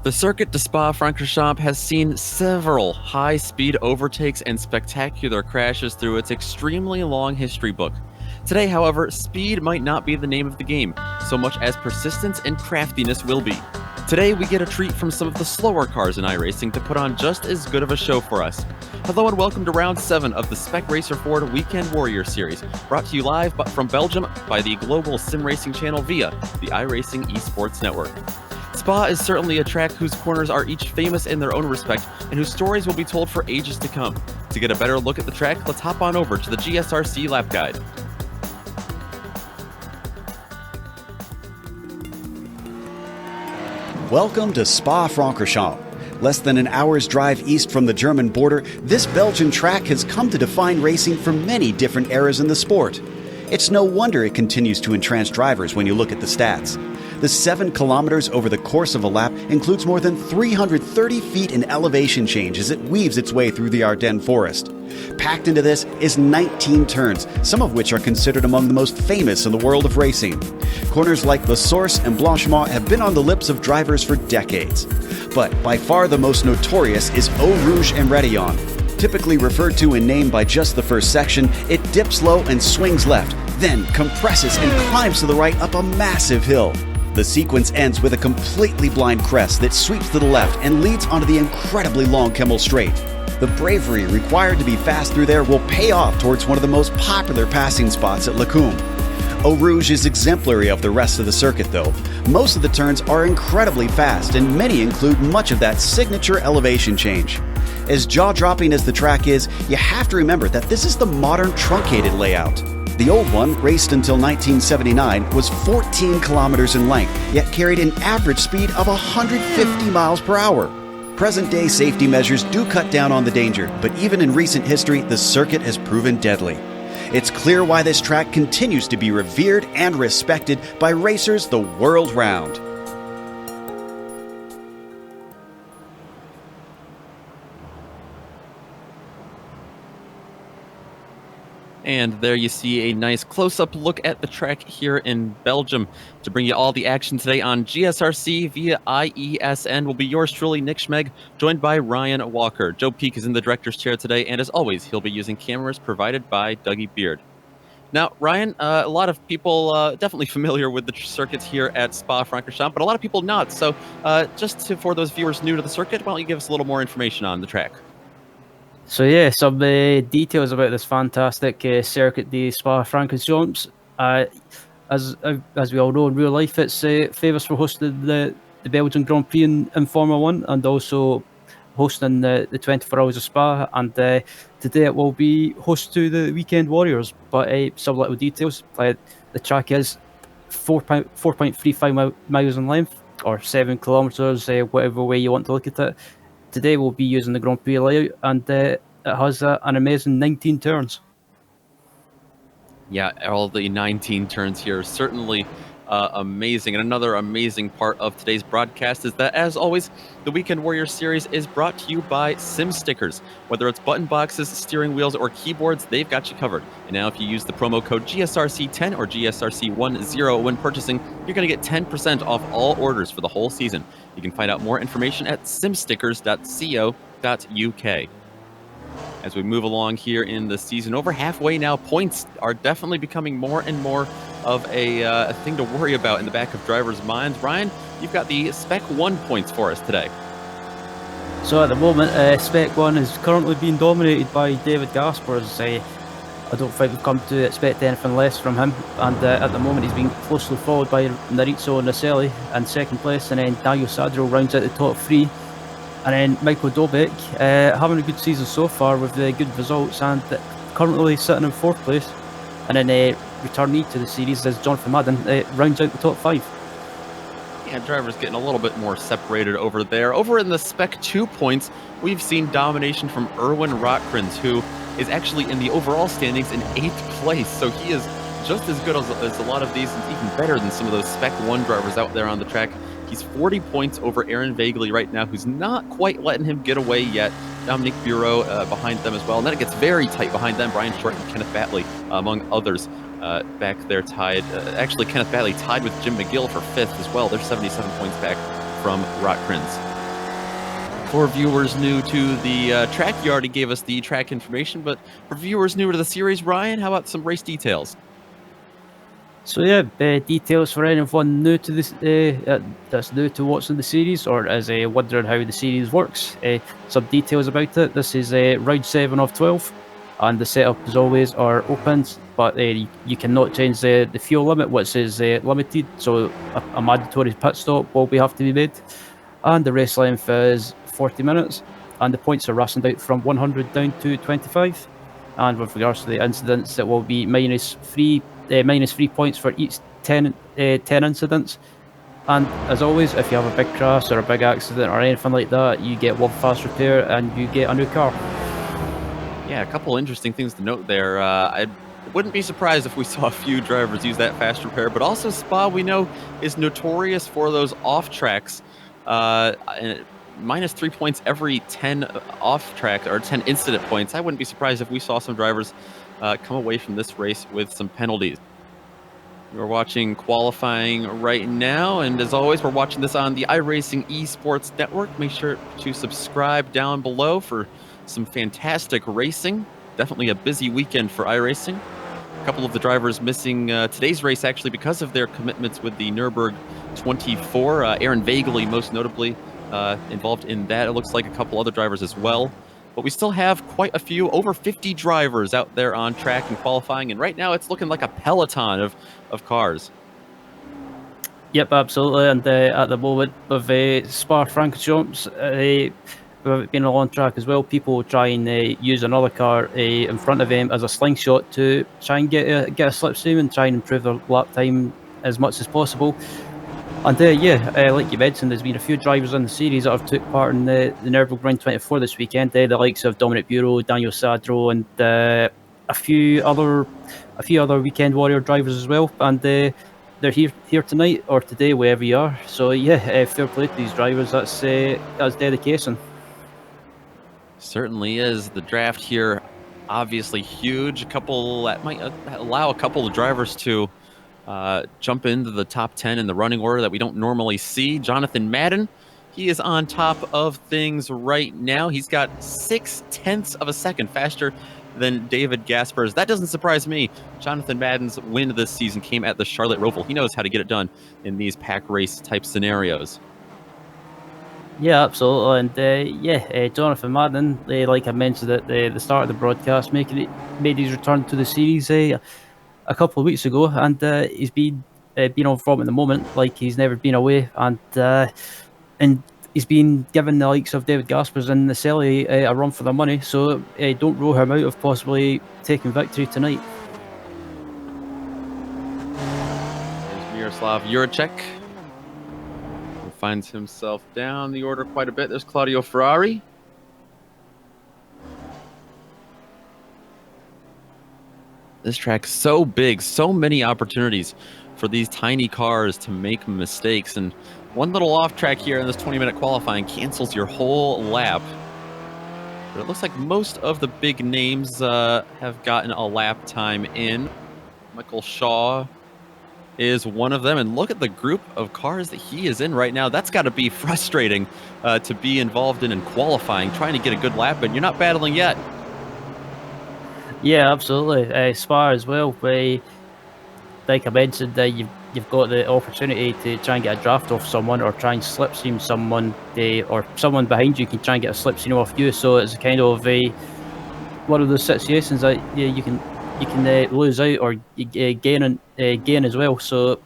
The circuit de Spa-Francorchamps has seen several high-speed overtakes and spectacular crashes through its extremely long history book. Today, however, speed might not be the name of the game, so much as persistence and craftiness will be. Today, we get a treat from some of the slower cars in iRacing to put on just as good of a show for us. Hello and welcome to Round 7 of the Spec Racer Ford Weekend Warrior Series, brought to you live from Belgium by the global sim racing channel via the iRacing esports network. Spa is certainly a track whose corners are each famous in their own respect and whose stories will be told for ages to come. To get a better look at the track, let's hop on over to the GSRC lap guide. Welcome to Spa-Francorchamps. Less than an hour's drive east from the German border, this Belgian track has come to define racing for many different eras in the sport. It's no wonder it continues to entrance drivers when you look at the stats. The 7 kilometers over the course of a lap includes more than 330 feet in elevation change as it weaves its way through the Ardennes forest. Packed into this is 19 turns, some of which are considered among the most famous in the world of racing. Corners like La Source and Blanchemont have been on the lips of drivers for decades. But by far the most notorious is Eau Rouge and Rétillon. Typically referred to in name by just the first section, it dips low and swings left, then compresses and climbs to the right up a massive hill. The sequence ends with a completely blind crest that sweeps to the left and leads onto the incredibly long Kemmel Straight. The bravery required to be fast through there will pay off towards one of the most popular passing spots at Lacombe. Eau Rouge is exemplary of the rest of the circuit though. Most of the turns are incredibly fast and many include much of that signature elevation change. As jaw-dropping as the track is, you have to remember that this is the modern truncated layout. The old one, raced until 1979, was 14 kilometers in length, yet carried an average speed of 150 miles per hour. Present-day safety measures do cut down on the danger, but even in recent history, the circuit has proven deadly. It's clear why this track continues to be revered and respected by racers the world round. And there you see a nice close-up look at the track here in Belgium. To bring you all the action today on GSRC via IESN will be yours truly, Nick Schmeg, joined by Ryan Walker. Joe Peak is in the director's chair today, and as always, he'll be using cameras provided by Dougie Beard. Now, Ryan, a lot of people definitely familiar with the circuits here at Spa-Francorchamps, but a lot of people not. So for those viewers new to the circuit, why don't you give us a little more information on the track? So yeah, some details about this fantastic circuit, the Spa-Francorchamps. As we all know in real life, it's famous for hosting the Belgian Grand Prix in Formula 1 and also hosting the 24 Hours of Spa. And today it will be host to the Weekend Warriors. But some little details, the track is 4.35 miles in length, or 7 kilometers, whatever way you want to look at it. Today we'll be using the Grand Prix layout, and it has an amazing 19 turns. Yeah, all the 19 turns here, certainly amazing. And another amazing part of today's broadcast is that, as always, the Weekend Warrior Series is brought to you by Sim Stickers. Whether it's button boxes, steering wheels, or keyboards, they've got you covered. And now if you use the promo code GSRC10 or GSRC10 when purchasing, you're going to get 10% off all orders for the whole season. You can find out more information at simstickers.co.uk. As we move along here in the season, over halfway now, points are definitely becoming more and more of a thing to worry about in the back of drivers' minds. Ryan, you've got the Spec 1 points for us today. So at the moment, Spec 1 is currently being dominated by David Gaspers. I don't think we've come to expect anything less from him. And at the moment, he's being closely followed by Narizzo Naselli in second place, and then Daniel Sadro rounds out the top 3. And then Michael Dobek having a good season so far with good results and currently sitting in 4th place. And then returnee to the series is Jonathan Madden, rounds out the top 5. Yeah, drivers getting a little bit more separated over there. Over in the Spec 2 points, we've seen domination from Erwin Rotkrins, who is actually in the overall standings in 8th place. So he is just as good as a lot of these, and even better than some of those Spec 1 drivers out there on the track. He's 40 points over Aaron Vagley right now, who's not quite letting him get away yet. Dominic Bureau behind them as well. And then it gets very tight behind them. Brian Short and Kenneth Batley, among others, back there tied. Actually, Kenneth Batley tied with Jim McGill for 5th as well. They're 77 points back from Rotkrins. For viewers new to the track, you already gave us the track information, but for viewers newer to the series, Ryan, how about some race details? So yeah, details for anyone new to this, that's new to watching the series or is wondering how the series works. Some details about it. This is round 7 of 12, and the setup as always are opens, but you cannot change the fuel limit, which is limited. So a mandatory pit stop will have to be made, and the race length is 40 minutes, and the points are rationed out from 100 down to 25. And with regards to the incidents, it will be minus 3 points for each 10 incidents. And as always, if you have a big crash or a big accident or anything like that, you get one fast repair and you get a new car. Yeah, a couple interesting things to note there. I wouldn't be surprised if we saw a few drivers use that fast repair, but also Spa, we know, is notorious for those off tracks. Minus 3 points every 10 off track or 10 incident points. I wouldn't be surprised if we saw some drivers come away from this race with some penalties. We're watching qualifying right now, and as always, we're watching this on the iRacing Esports Network. Make sure to subscribe down below for some fantastic racing. Definitely a busy weekend for iRacing. A couple of the drivers missing today's race actually because of their commitments with the Nürburgring 24. Aaron Vagley, most notably, involved in that. It looks like a couple other drivers as well. But we still have quite a few, over 50 drivers out there on track and qualifying. And right now it's looking like a peloton of cars. Yep, absolutely. And at the moment, with Spa-Francorchamps being along track as well, people try and use another car in front of them as a slingshot to try and get a slipstream and try and improve their lap time as much as possible. And like you mentioned, there's been a few drivers in the series that have took part in the Nürburgring 24 this weekend. The likes of Dominic Bureau, Daniel Sadro, and a few other weekend warrior drivers as well. And they're here tonight or today, wherever you are. So yeah, fair play to these drivers. That's dedication. Certainly is. The draft here, obviously huge. A couple that might allow a couple of drivers to jump into the top 10 in the running order that we don't normally see. Jonathan Madden, he is on top of things right now. He's got 0.6 of a second faster than David Gaspers. That doesn't surprise me. Jonathan Madden's win this season came at the Charlotte Roval. He knows how to get it done in these pack race type scenarios. Yeah, absolutely. And Jonathan Madden, like I mentioned at the start of the broadcast, made his return to the series a couple of weeks ago, and he's been on form at the moment like he's never been away, and he's been giving the likes of David Gaspers and the Selly a run for their money, so don't rule him out of possibly taking victory tonight. There's Miroslav Juracek, who finds himself down the order quite a bit. There's Claudio Ferrari. This track's so big, so many opportunities for these tiny cars to make mistakes. And one little off track here in this 20-minute qualifying cancels your whole lap. But it looks like most of the big names have gotten a lap time in. Michael Shaw is one of them. And look at the group of cars that he is in right now. That's got to be frustrating to be involved in qualifying, trying to get a good lap, but you're not battling yet. Yeah, absolutely. Spa as well. Like I mentioned, you've got the opportunity to try and get a draft off someone or try and slipstream someone, or someone behind you can try and get a slipstream off you. So it's kind of one of those situations that you can lose out or gain as well. So,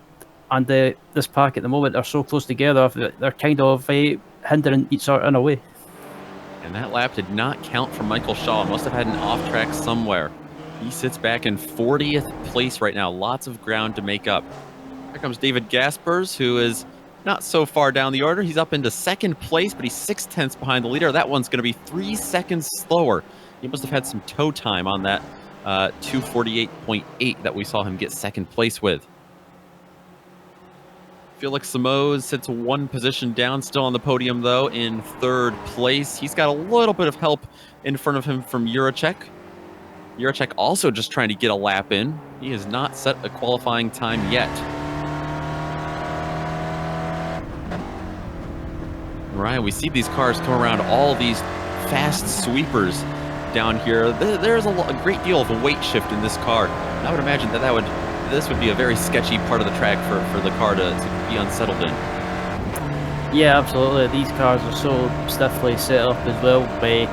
and this pack at the moment are so close together, they're kind of hindering each other in a way. And that lap did not count for Michael Shaw. Must have had an off track somewhere. He sits back in 40th place right now. Lots of ground to make up. Here comes David Gaspers, who is not so far down the order. He's up into second place, but he's 0.6 behind the leader. That one's going to be 3 seconds slower. He must have had some toe time on that 2:48.8 that we saw him get second place with. Felix Samoes sits one position down, still on the podium, though, in third place. He's got a little bit of help in front of him from Juracek. Juracek also just trying to get a lap in. He has not set a qualifying time yet. Right, we see these cars come around all these fast sweepers down here. There's a great deal of a weight shift in this car. And I would imagine that this would be a very sketchy part of the track for the car to be unsettled in. Yeah, absolutely. These cars are so stiffly set up as well by,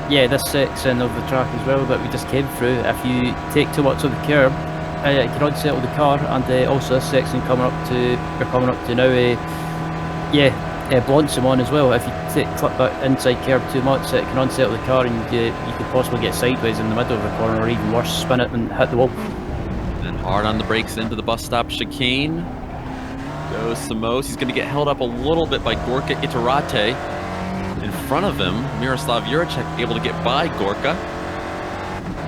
yeah, this section of the track as well that we just came through. If you take too much of the curb, it can unsettle the car, and also this section we're coming up to now, Blanchimon as well. If you clip that inside curb too much, it can unsettle the car, and you could possibly get sideways in the middle of the corner, or even worse, spin it and hit the wall. And hard on the brakes into the bus stop chicane. Goes Samos. He's going to get held up a little bit by Gorka Iturrate. In front of him, Miroslav Juracek able to get by Gorka.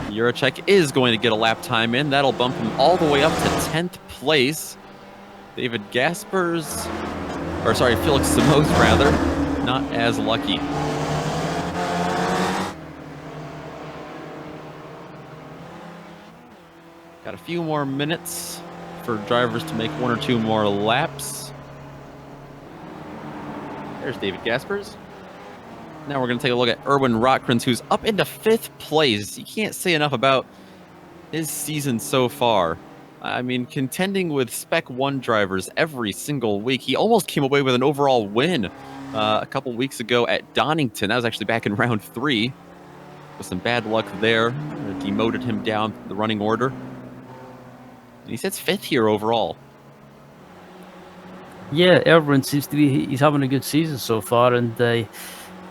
Juracek is going to get a lap time in. That'll bump him all the way up to 10th place. David Felix Samos rather, not as lucky. Got a few more minutes for drivers to make one or two more laps. There's David Gaspers. Now we're going to take a look at Erwin Rotkrans, who's up into 5th place. You can't say enough about his season so far. I mean, contending with Spec 1 drivers every single week. He almost came away with an overall win a couple weeks ago at Donington. That was actually back in round 3. With some bad luck there. Demoted him down the running order. And he sits 5th here overall. Yeah, Erwin seems to be, he's having a good season so far, and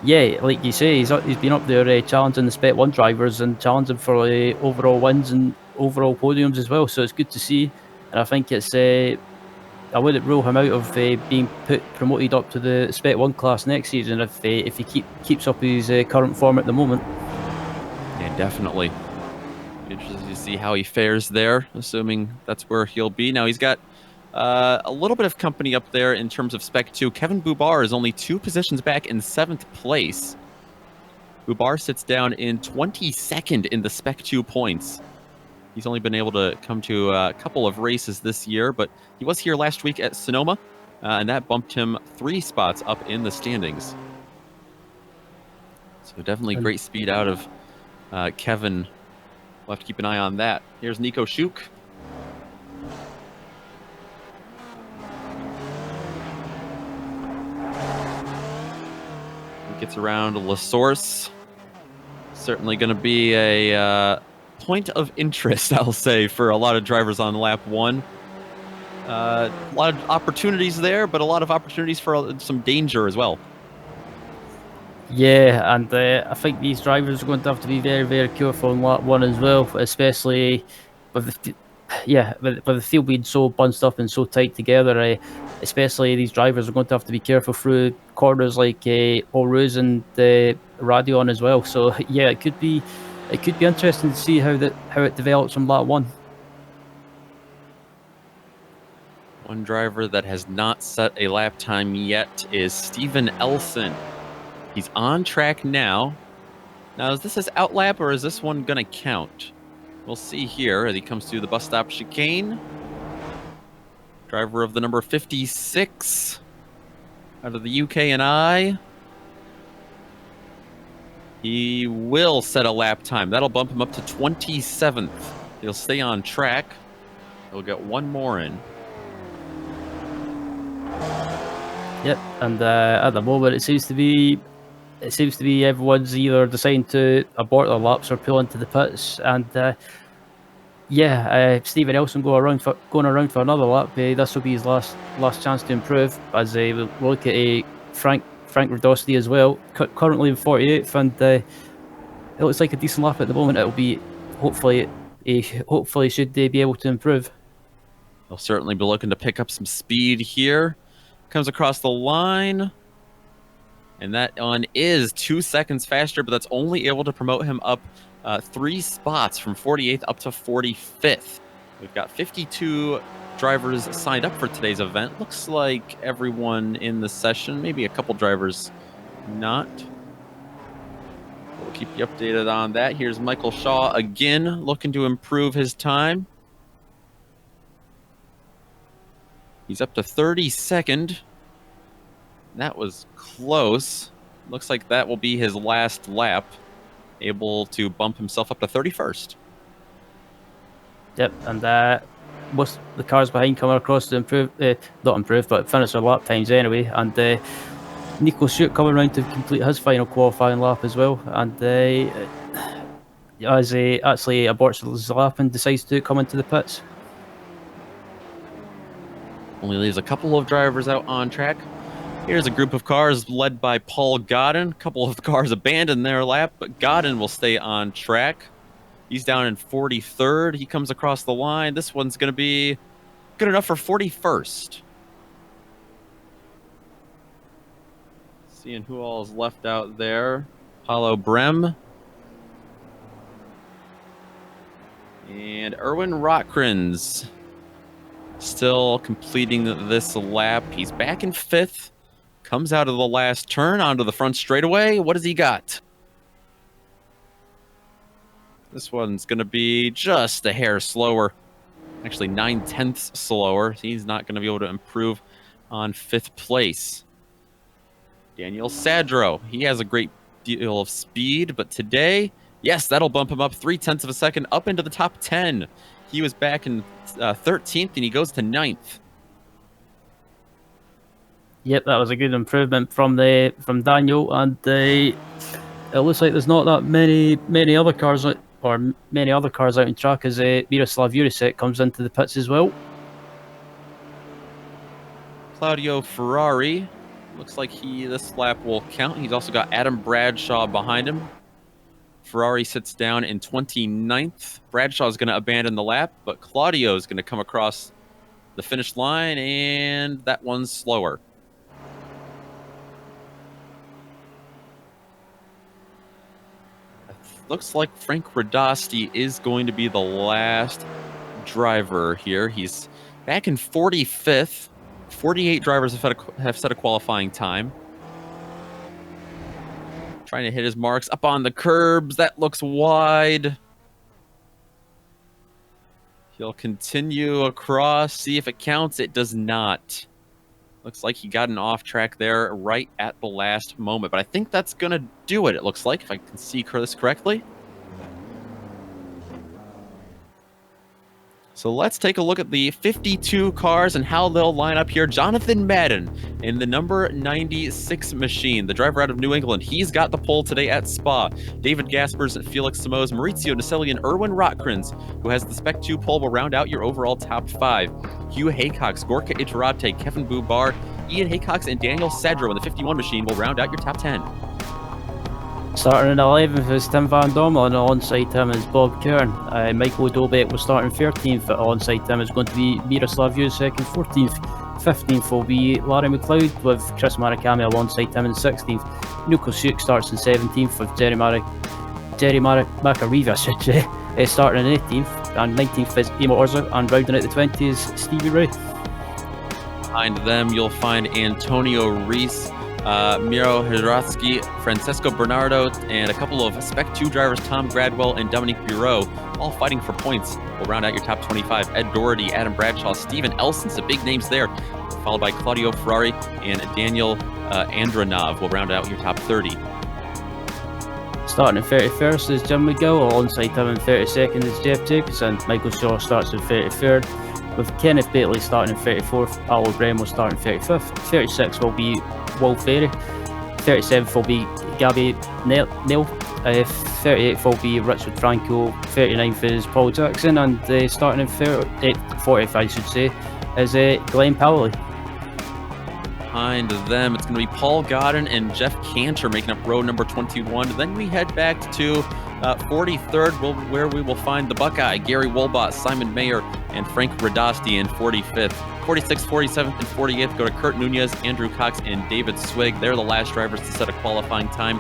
yeah, like you say, he's been up there challenging the Spec 1 drivers and challenging for overall wins and overall podiums as well, so it's good to see. And I think it's I wouldn't rule him out of being promoted up to the Spec 1 class next season if he keeps up his current form at the moment. Yeah, definitely. Interested to see how he fares there, assuming that's where he'll be. Now he's got a little bit of company up there in terms of Spec 2. Kevin Bubar is only 2 positions back in 7th place. Bubar sits down in 22nd in the Spec 2 points. He's only been able to come to a couple of races this year, but he was here last week at Sonoma, and that bumped him 3 spots up in the standings. So definitely great speed out of Kevin. We'll have to keep an eye on that. Here's Nico Schuk. Gets around La Source. Certainly going to be a point of interest, I'll say, for a lot of drivers on lap 1. A lot of opportunities there, but a lot of opportunities for some danger as well. Yeah, and I think these drivers are going to have to be very, very careful in lap 1 as well, especially with the field being so bunched up and so tight together. Especially these drivers are going to have to be careful through corners like Oruz and Radion as well. So yeah, it could be interesting to see how it develops from lap 1. One driver that has not set a lap time yet is Steven Elson. He's on track now. Now, is this his outlap or is this one going to count? We'll see here as he comes through the bus stop chicane. Driver of the number 56 out of the UK and I. He will set a lap time. That'll bump him up to 27th. He'll stay on track. He'll get one more in. Yep, and at the moment it seems to be everyone's either deciding to abort their laps or pull into the pits, and Stephen Elson going around for another lap. This will be his last chance to improve, as we'll look at Frank Radosty as well, currently in 48th, and it looks like a decent lap at the moment. It'll be hopefully should they be able to improve. They'll certainly be looking to pick up some speed here. Comes across the line. And that one is 2 seconds faster, but that's only able to promote him up 3 spots from 48th up to 45th. We've got 52 drivers signed up for today's event. Looks like everyone in the session, maybe a couple drivers not. We'll keep you updated on that. Here's Michael Shaw again, looking to improve his time. He's up to 32nd. That was close. Looks like that will be his last lap. Able to bump himself up to 31st. Yep, and most the cars behind coming across to improve, not improve, but finish their lap times anyway. And Nico Shoot coming around to complete his final qualifying lap as well. And as he actually aborts his lap and decides to come into the pits. Only leaves a couple of drivers out on track. Here's a group of cars led by Paul Godin. A couple of cars abandoned their lap, but Godin will stay on track. He's down in 43rd. He comes across the line. This one's going to be good enough for 41st. Seeing who all is left out there. Paulo Brem. And Erwin Rotkrins still completing this lap. He's back in 5th. Comes out of the last turn onto the front straightaway. What has he got? This one's going to be just a hair slower. Actually, 9/10 slower. He's not going to be able to improve on 5th place. Daniel Sadro. He has a great deal of speed, but today, yes, that'll bump him up 0.3 of a second up into the top 10. He was back in 13th, and he goes to 9th. Yep, that was a good improvement from Daniel, and it looks like there's not that many other cars out in track as Miroslav Jurasek comes into the pits as well. Claudio Ferrari looks like this lap will count. He's also got Adam Bradshaw behind him. Ferrari sits down in 29th. Bradshaw is going to abandon the lap, but Claudio is going to come across the finish line, and that one's slower. Looks like Frank Radasti is going to be the last driver here. He's back in 45th. 48 drivers have set a qualifying time. Trying to hit his marks up on the curbs. That looks wide. He'll continue across, see if it counts. It does not. Looks like he got an off track there right at the last moment. But I think that's going to do it, it looks like, if I can see this correctly. So let's take a look at the 52 cars and how they'll line up here. Jonathan Madden in the number 96 machine, the driver out of New England. He's got the pole today at Spa. David Gaspers, Felix Simoes, Maurizio Naselli, and Erwin Rotkrins, who has the Spec 2 pole, will round out your overall top 5. Hugh Haycox, Gorka Iturate, Kevin Bubar, Ian Haycox, and Daniel Sadro in the 51 machine will round out your top 10. Starting in 11th is Tim Van Dommel, and alongside him is Bob Kern. Michael Dobek will start in 13th. Alongside him is going to be Miroslav Jurasek in 14th. 15th will be Larry McLeod with Chris Marikami alongside him in 16th. Nico Shoot starts in 17th with Jerry Macariva, starting in 18th. And 19th is Emo Orza, and rounding out the 20s is Stevie Ray. Behind them, you'll find Antonio Reese, Miro Hiratsky, Francesco Bernardo, and a couple of Spec 2 drivers, Tom Gradwell and Dominique Bureau, all fighting for points. Will round out your top 25. Ed Doherty, Adam Bradshaw, Steven Elson, some big names there, followed by Claudio Ferrari and Daniel Andronov will round out your top 30. Starting at 31st is Jim McGill, alongside him in 32nd is Jeff Jacobson. Michael Shaw starts in 33rd, with Kenneth Bately starting in 34th, Paulo Brem will start in 35th, 36th will be Will Ferry, 37th will be Gabby Neil, 38th will be Richard Franco, 39th is Paul Jackson, and starting in 40th I should say, is Glenn Powley. Behind them, it's going to be Paul Godin and Jeff Cantor making up row number 21. Then we head back to 43rd, where we will find the Buckeye, Gary Wolbott, Simon Mayer, and Frank Radasti in 45th. 46th, 47th, and 48th go to Kurt Nunez, Andrew Cox, and David Swig. They're the last drivers to set a qualifying time.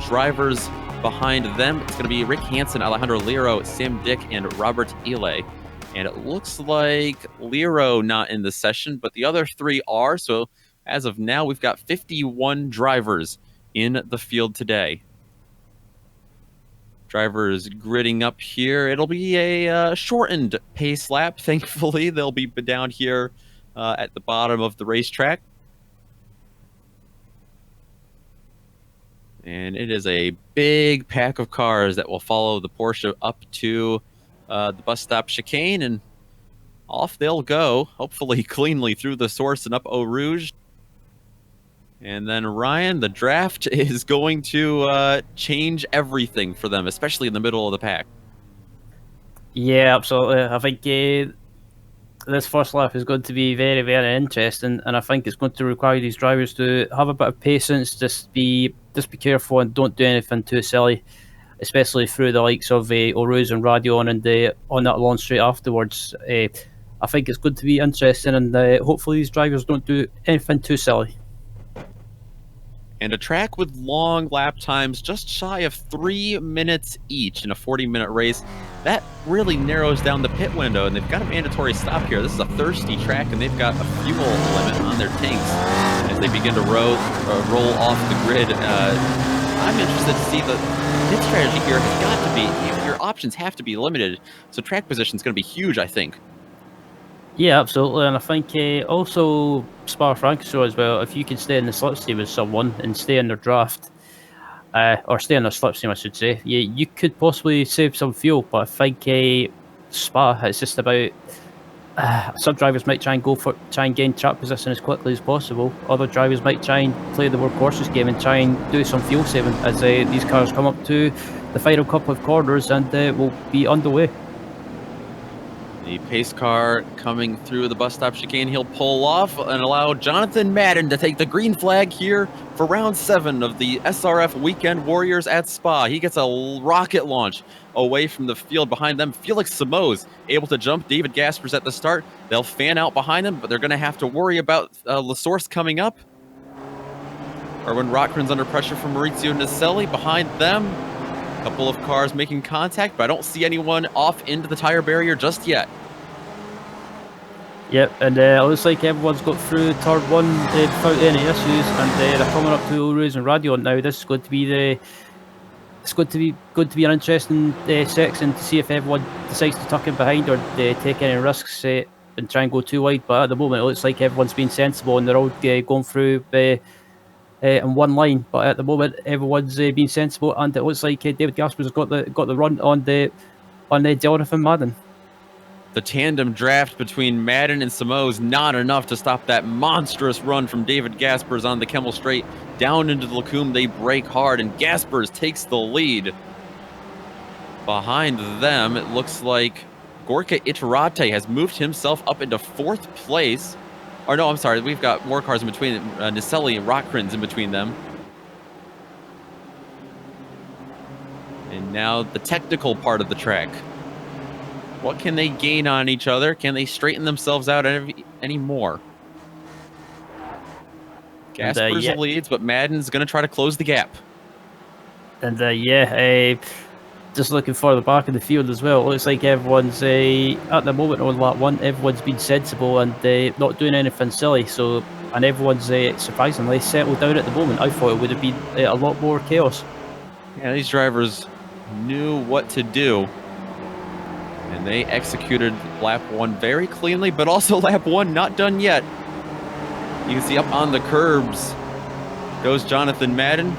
Drivers behind them, it's going to be Rick Hansen, Alejandro Liro, Sam Dick, and Robert Ile. And it looks like Liro not in the session, but the other three are. So as of now, we've got 51 drivers in the field today. Drivers gridding up here. It'll be a shortened pace lap. Thankfully, they'll be down here at the bottom of the racetrack. And it is a big pack of cars that will follow the Porsche up to the bus stop chicane, and off they'll go, hopefully cleanly through the source and up Eau Rouge. And then Ryan, the draft is going to change everything for them, especially in the middle of the pack. Yeah, absolutely. I think this first lap is going to be very, very interesting, and I think it's going to require these drivers to have a bit of patience, just be careful and don't do anything too silly, especially through the likes of Eau Rouge and Radion and on that long straight afterwards. I think it's going to be interesting, and hopefully these drivers don't do anything too silly. And a track with long lap times just shy of 3 minutes each in a 40-minute race, that really narrows down the pit window, and they've got a mandatory stop here. This is a thirsty track, and they've got a fuel limit on their tanks as they begin to roll off the grid. I'm interested to see the pit strategy here has got to be, your options have to be limited, so track position is going to be huge, I think. Yeah, absolutely, and I think also Spa-Francorchamps as well, if you can stay in the slipstream with someone and stay in their draft, or stay in their slipstream, I should say, you could possibly save some fuel, but I think Spa, it's just about, some drivers might try and gain track position as quickly as possible, other drivers might try and play the workhorses game and try and do some fuel saving as these cars come up to the final couple of corners and will be underway. The pace car coming through the bus stop chicane, he'll pull off and allow Jonathan Madden to take the green flag here for round 7 of the SRF Weekend Warriors at Spa. He gets a rocket launch away from the field behind them. Felix Simoes able to jump David Gaspers at the start. They'll fan out behind him, but they're going to have to worry about La Source coming up. Erwin Rockren's under pressure from Maurizio Naselli behind them. A couple of cars making contact, but I don't see anyone off into the tire barrier just yet. Yep, and it looks like everyone's got through turn 1 without any issues, and they're coming up to Eau Rouge and Radion now. This is going to be an interesting section to see if everyone decides to tuck in behind or take any risks and try and go too wide. But at the moment, it looks like everyone's being sensible and they're all going through in one line. But at the moment, everyone's being sensible, and it looks like David Gaspers has got the run on Jonathan Madden. The tandem draft between Madden and Simoes, not enough to stop that monstrous run from David Gaspers on the Kemmel Straight. Down into the Lacombe, they brake hard, and Gaspers takes the lead. Behind them, it looks like Gorka Iturrate has moved himself up into 4th place. Or no, I'm sorry, we've got more cars in between, Naselli and Rockren's in between them. And now the technical part of the track. What can they gain on each other? Can they straighten themselves out any more? Gaspers leads, but Madden's going to try to close the gap. And just looking further back in the field as well, it looks like everyone's, at the moment on lap 1, everyone's been sensible and not doing anything silly. So, and everyone's surprisingly settled down at the moment. I thought it would have been a lot more chaos. Yeah, these drivers knew what to do. And they executed lap 1 very cleanly, but also lap 1 not done yet. You can see up on the curbs goes Jonathan Madden.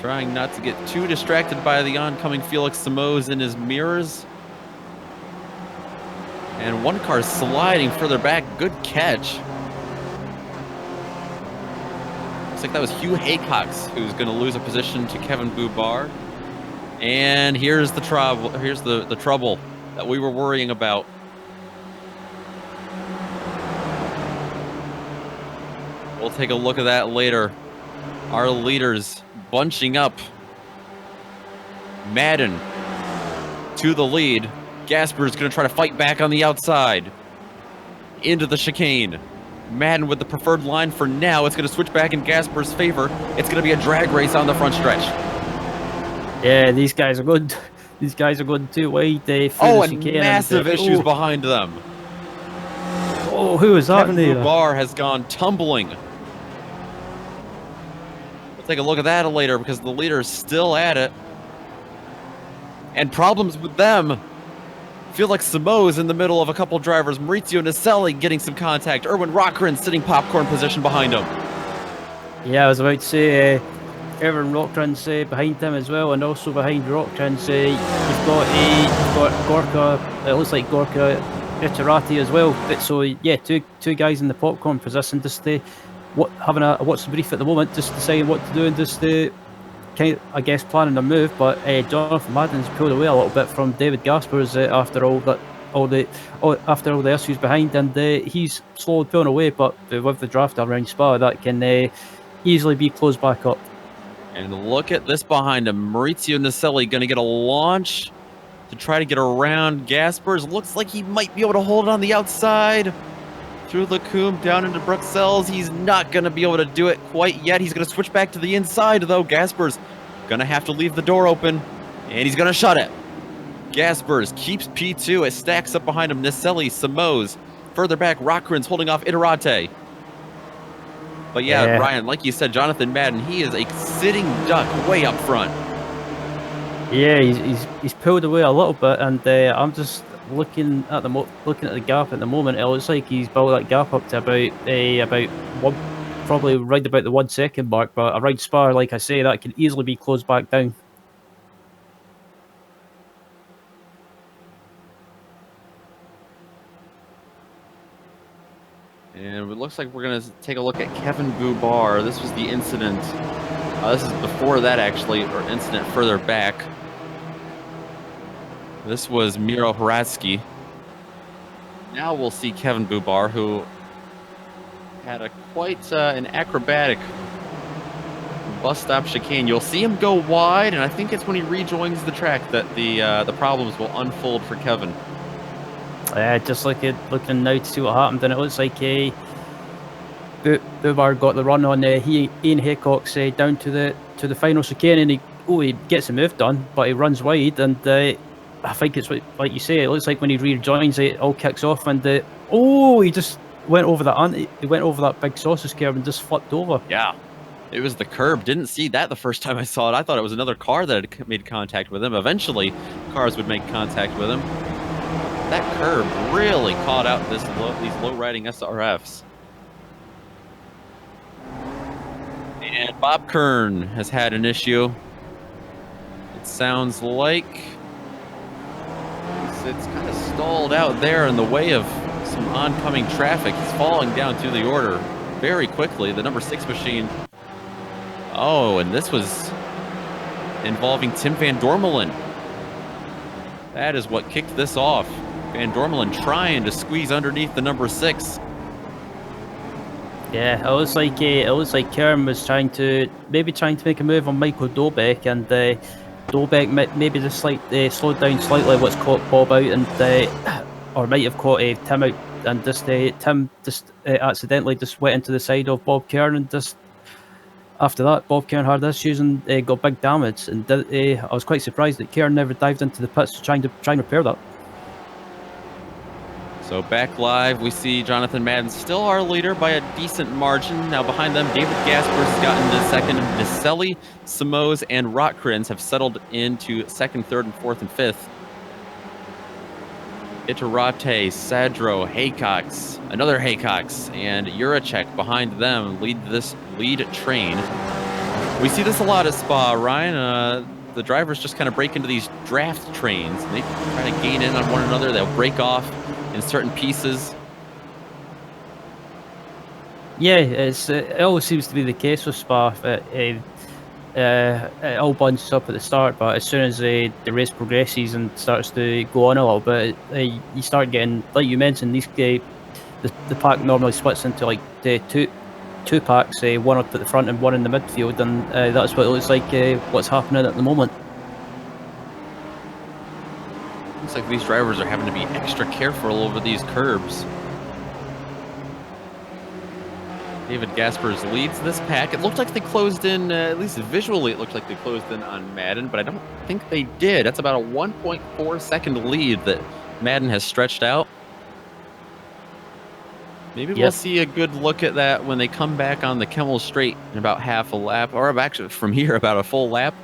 Trying not to get too distracted by the oncoming Felix Simoes in his mirrors. And one car sliding further back. Good catch. Looks like that was Hugh Haycox who's going to lose a position to Kevin Bubar. And here's the trouble. Here's the trouble that we were worrying about. We'll take a look at that later. Our leaders bunching up. Madden to the lead. Gasper's going to try to fight back on the outside. Into the chicane. Madden with the preferred line for now. It's going to switch back in Gasper's favor. It's going to be a drag race on the front stretch. Yeah, these guys are going too wide. And massive issues behind them. Oh, who is that? Kevin Bubar has gone tumbling. We'll take a look at that later because the leader is still at it. And problems with them. Felix Simoes in the middle of a couple drivers. Maurizio Naselli getting some contact. Erwin Rockren sitting popcorn position behind him. Yeah, I was about to say, Evan Rockran's behind him as well, and also behind Rockran's, you've got Gorka. It looks like Gorka Itterati as well. So yeah, two guys in the popcorn position, just having a what's the brief at the moment, just deciding what to do and just I guess planning a move. But Jonathan Madden's pulled away a little bit from David Gaspers after after all the issues behind, and he's slowly pulling away. But with the draft around Spa, that can easily be closed back up. And look at this behind him. Maurizio Naselli going to get a launch to try to get around Gaspers. Looks like he might be able to hold it on the outside. Through the Coombe down into Bruxelles. He's not going to be able to do it quite yet. He's going to switch back to the inside, though. Gaspers going to have to leave the door open, and he's going to shut it. Gaspers keeps P2. It stacks up behind him. Naselli, Simoes. Further back, Rockran's holding off Iterate. But yeah, Ryan, like you said, Jonathan Madden, he is a sitting duck way up front. Yeah, he's pulled away a little bit, and I'm just looking at the gap at the moment. It looks like he's built that gap up to about one, probably right about the 1 second mark. But around Spa, like I say, that can easily be closed back down. And it looks like we're going to take a look at Kevin Bubar. This was the incident. This is before that, actually, or incident further back. This was Miro Hradsky. Now we'll see Kevin Bubar, who had quite an acrobatic bus stop chicane. You'll see him go wide, and I think it's when he rejoins the track that the problems will unfold for Kevin. Just looking now to see what happened, and it looks like Bubar got the run on Ian Haycock's down to the final chicane, and he gets a move done, but he runs wide, and I think it's like you say. It looks like when he rejoins, it all kicks off, and he just went over that big sausage curb and just flipped over. Yeah, it was the curb. Didn't see that the first time I saw it. I thought it was another car that had made contact with him. Eventually, cars would make contact with him. That curb really caught out these low-riding SRFs. And Bob Kern has had an issue. It sounds like it's kind of stalled out there in the way of some oncoming traffic. He's falling down through the order very quickly. The number 6 machine. Oh, and this was involving Tim Van Dormelen. That is what kicked this off. Van Dormelen trying to squeeze underneath the number 6. Yeah, it looks like Kern was trying to make a move on Michael Dobeck, and Dobeck maybe just slowed down slightly. What's caught Bob out, and or might have caught Tim out, and Tim accidentally just went into the side of Bob Kern, and just after that, Bob Kern had issues and got big damage. And I was quite surprised that Kern never dived into the pits to try and repair that. So back live, we see Jonathan Madden still our leader by a decent margin. Now behind them, David Gaspers has gotten to second. Naselli, Simoes, and Rotkrins have settled into second, third, and fourth, and fifth. Iterate, Sadro, Haycox, another Haycox, and Juracek behind them lead this lead train. We see this a lot at Spa, Ryan. The drivers just kind of break into these draft trains. They try to gain in on one another. They'll break off in certain pieces. Yeah, it always seems to be the case with Spa. It all bunches up at the start, but as soon as the race progresses and starts to go on a little bit, you start getting, like you mentioned, the pack normally splits into like the two packs, one up at the front and one in the midfield, and that's what it looks like what's happening at the moment. Looks like these drivers are having to be extra careful over these curbs. David Gaspers leads this pack. It looked like they closed in, at least visually it looked like they closed in on Madden, but I don't think they did. That's about a 1.4 second lead that Madden has stretched out. Maybe we'll see a good look at that when they come back on the Kemmel Straight in about half a lap, or actually from here about a full lap.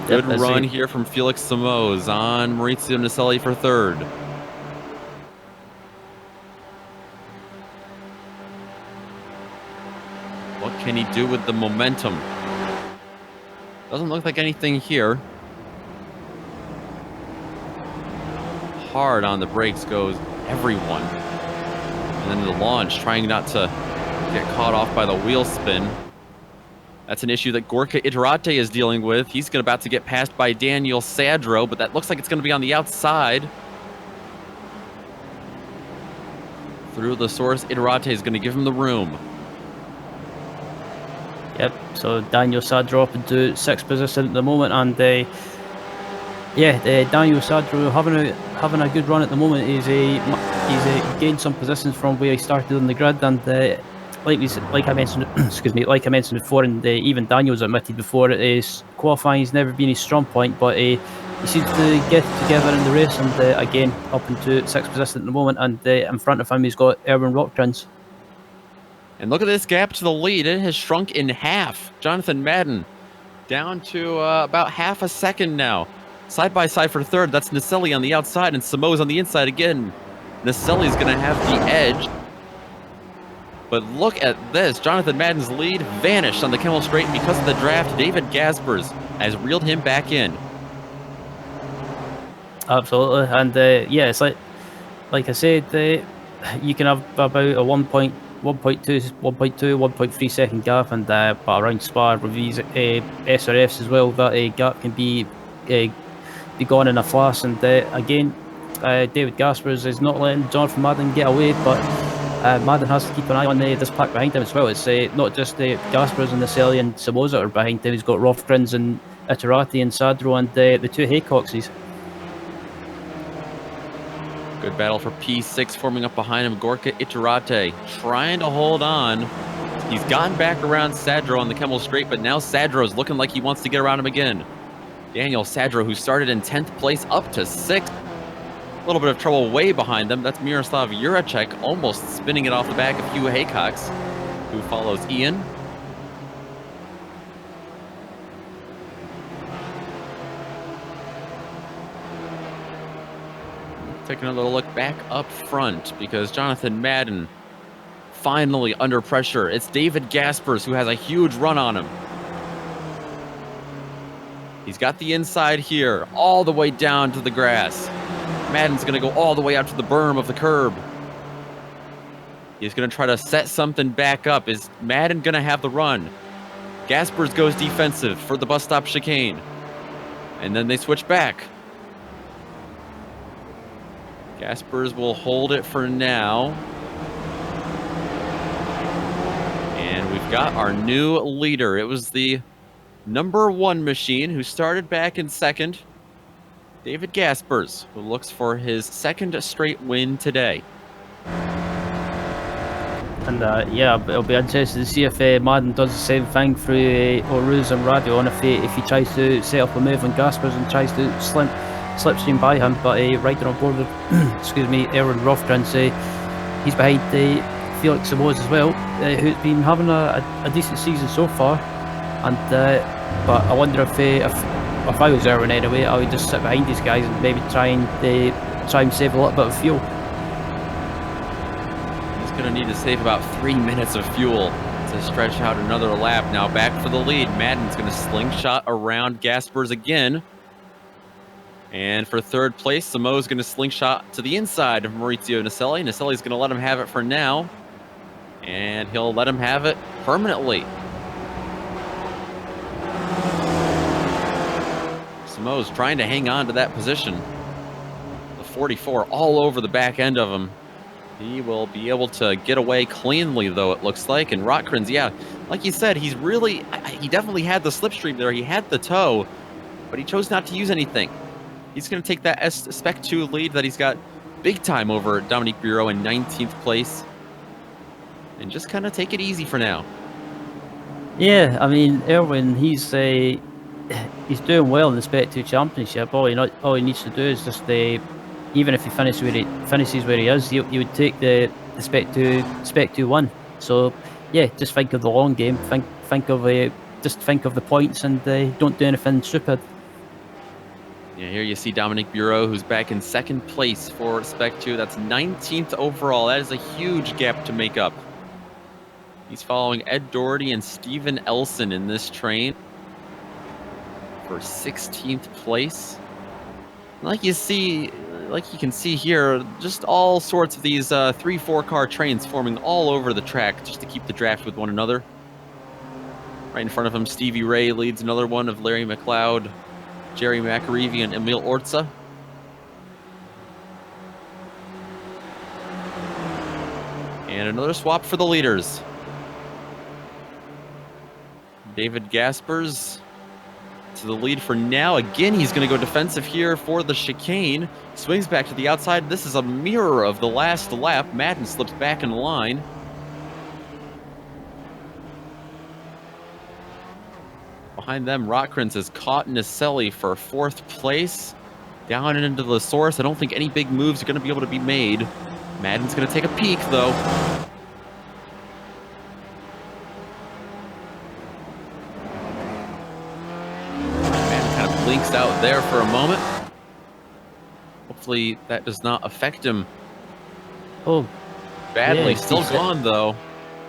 Good run here from Felix Simoes on Maurizio Naselli for third. What can he do with the momentum? Doesn't look like anything here. Hard on the brakes goes everyone. And then the launch, trying not to get caught off by the wheel spin. That's an issue that Gorka Iterate is dealing with. He's about to get passed by Daniel Sadro, but that looks like it's going to be on the outside. Through the source, Iterate is going to give him the room. Yep, so Daniel Sadro up into 6th position at the moment, and Daniel Sadro having a good run at the moment. He's gained some positions from where he started on the grid, and like I mentioned, excuse me, like I mentioned before, and even Daniel's admitted before, qualifying has never been his strong point, but he seems to get it together in the race, and again up into 6th position at the moment, and in front of him he's got Erwin Rocktrins. And look at this gap to the lead. It has shrunk in half. Jonathan Madden down to about half a second now. Side by side for third. That's Naselli on the outside and Samo's on the inside again. Naselli's going to have the edge. But look at this. Jonathan Madden's lead vanished on the Kemmel Straight, and because of the draft, David Gaspers has reeled him back in. Absolutely. And it's like I said, you can have about a 1.2, 1.3 second gap, and but around Spa, reviews, SRFs as well, that gap can be gone in a flash. And again, David Gaspers is not letting Jonathan Madden get away, but Madden has to keep an eye on this pack behind him as well. It's not just Gaspers and Naselli and Samosa that are behind him. He's got Rothgrins and Iterati and Sadro and the two Haycoxes. Good battle for P6 forming up behind him. Gorka Iterate trying to hold on. He's gotten back around Sadro on the Kemmel Straight, but now Sadro's looking like he wants to get around him again. Daniel Sadro, who started in 10th place, up to 6th. A little bit of trouble way behind them. That's Miroslav Juracek almost spinning it off the back of Hugh Haycox, who follows Ian. Taking a little look back up front because Jonathan Madden finally under pressure. It's David Gaspers who has a huge run on him. He's got the inside here, all the way down to the grass. Madden's going to go all the way out to the berm of the curb. He's going to try to set something back up. Is Madden going to have the run? Gaspers goes defensive for the bus stop chicane. And then they switch back. Gaspers will hold it for now. And we've got our new leader. It was the #1 machine who started back in 2nd. David Gaspers, who looks for his 2nd straight win today. And it'll be interesting to see if Madden does the same thing through Oruz and Radio, and if he tries to set up a move on Gaspers and tries to slipstream by him. But riding on board with Erwin Rothgrins, he's behind Felix Samoas as well, who's been having a decent season so far. And but I wonder if I was Erwin anyway, I would just sit behind these guys and maybe try and save a little bit of fuel. He's going to need to save about 3 minutes of fuel to stretch out another lap. Now back for the lead. Madden's going to slingshot around Gaspers again. And for 3rd place, Samo's going to slingshot to the inside of Maurizio Naselli. Naselli's going to let him have it for now. And he'll let him have it permanently. Samo's trying to hang on to that position. The 44 all over the back end of him. He will be able to get away cleanly, though, it looks like. And Rotkrins, yeah, like you said, he definitely had the slipstream there. He had the toe, but he chose not to use anything. He's going to take that Spec 2 lead that he's got big time over Dominique Bureau in 19th place. And just kind of take it easy for now. Yeah, I mean, Erwin, he's doing well in the Spec 2 Championship. All he needs to do is just, even if he finishes where he is, he would take the Spec 2 1. So, yeah, just think of the long game. Think of the points, and don't do anything stupid. Yeah, here you see Dominique Bureau, who's back in 2nd place for Spec 2. That's 19th overall. That is a huge gap to make up. He's following Ed Doherty and Steven Elson in this train for 16th place. Like you can see here, just all sorts of these 3-4 car trains forming all over the track just to keep the draft with one another. Right in front of him, Stevie Ray leads another one of Larry McLeod, Jerry McAreevy, and Emil Orza. And another swap for the leaders. David Gaspers to the lead for now. Again, he's going to go defensive here for the chicane. Swings back to the outside. This is a mirror of the last lap. Madden slips back in line. Behind them, Rotkrins is caught Naselli for 4th place. Down and into the source. I don't think any big moves are going to be able to be made. Madden's going to take a peek, though. Blinks out there for a moment. Hopefully that does not affect him badly. Yeah, still gone though.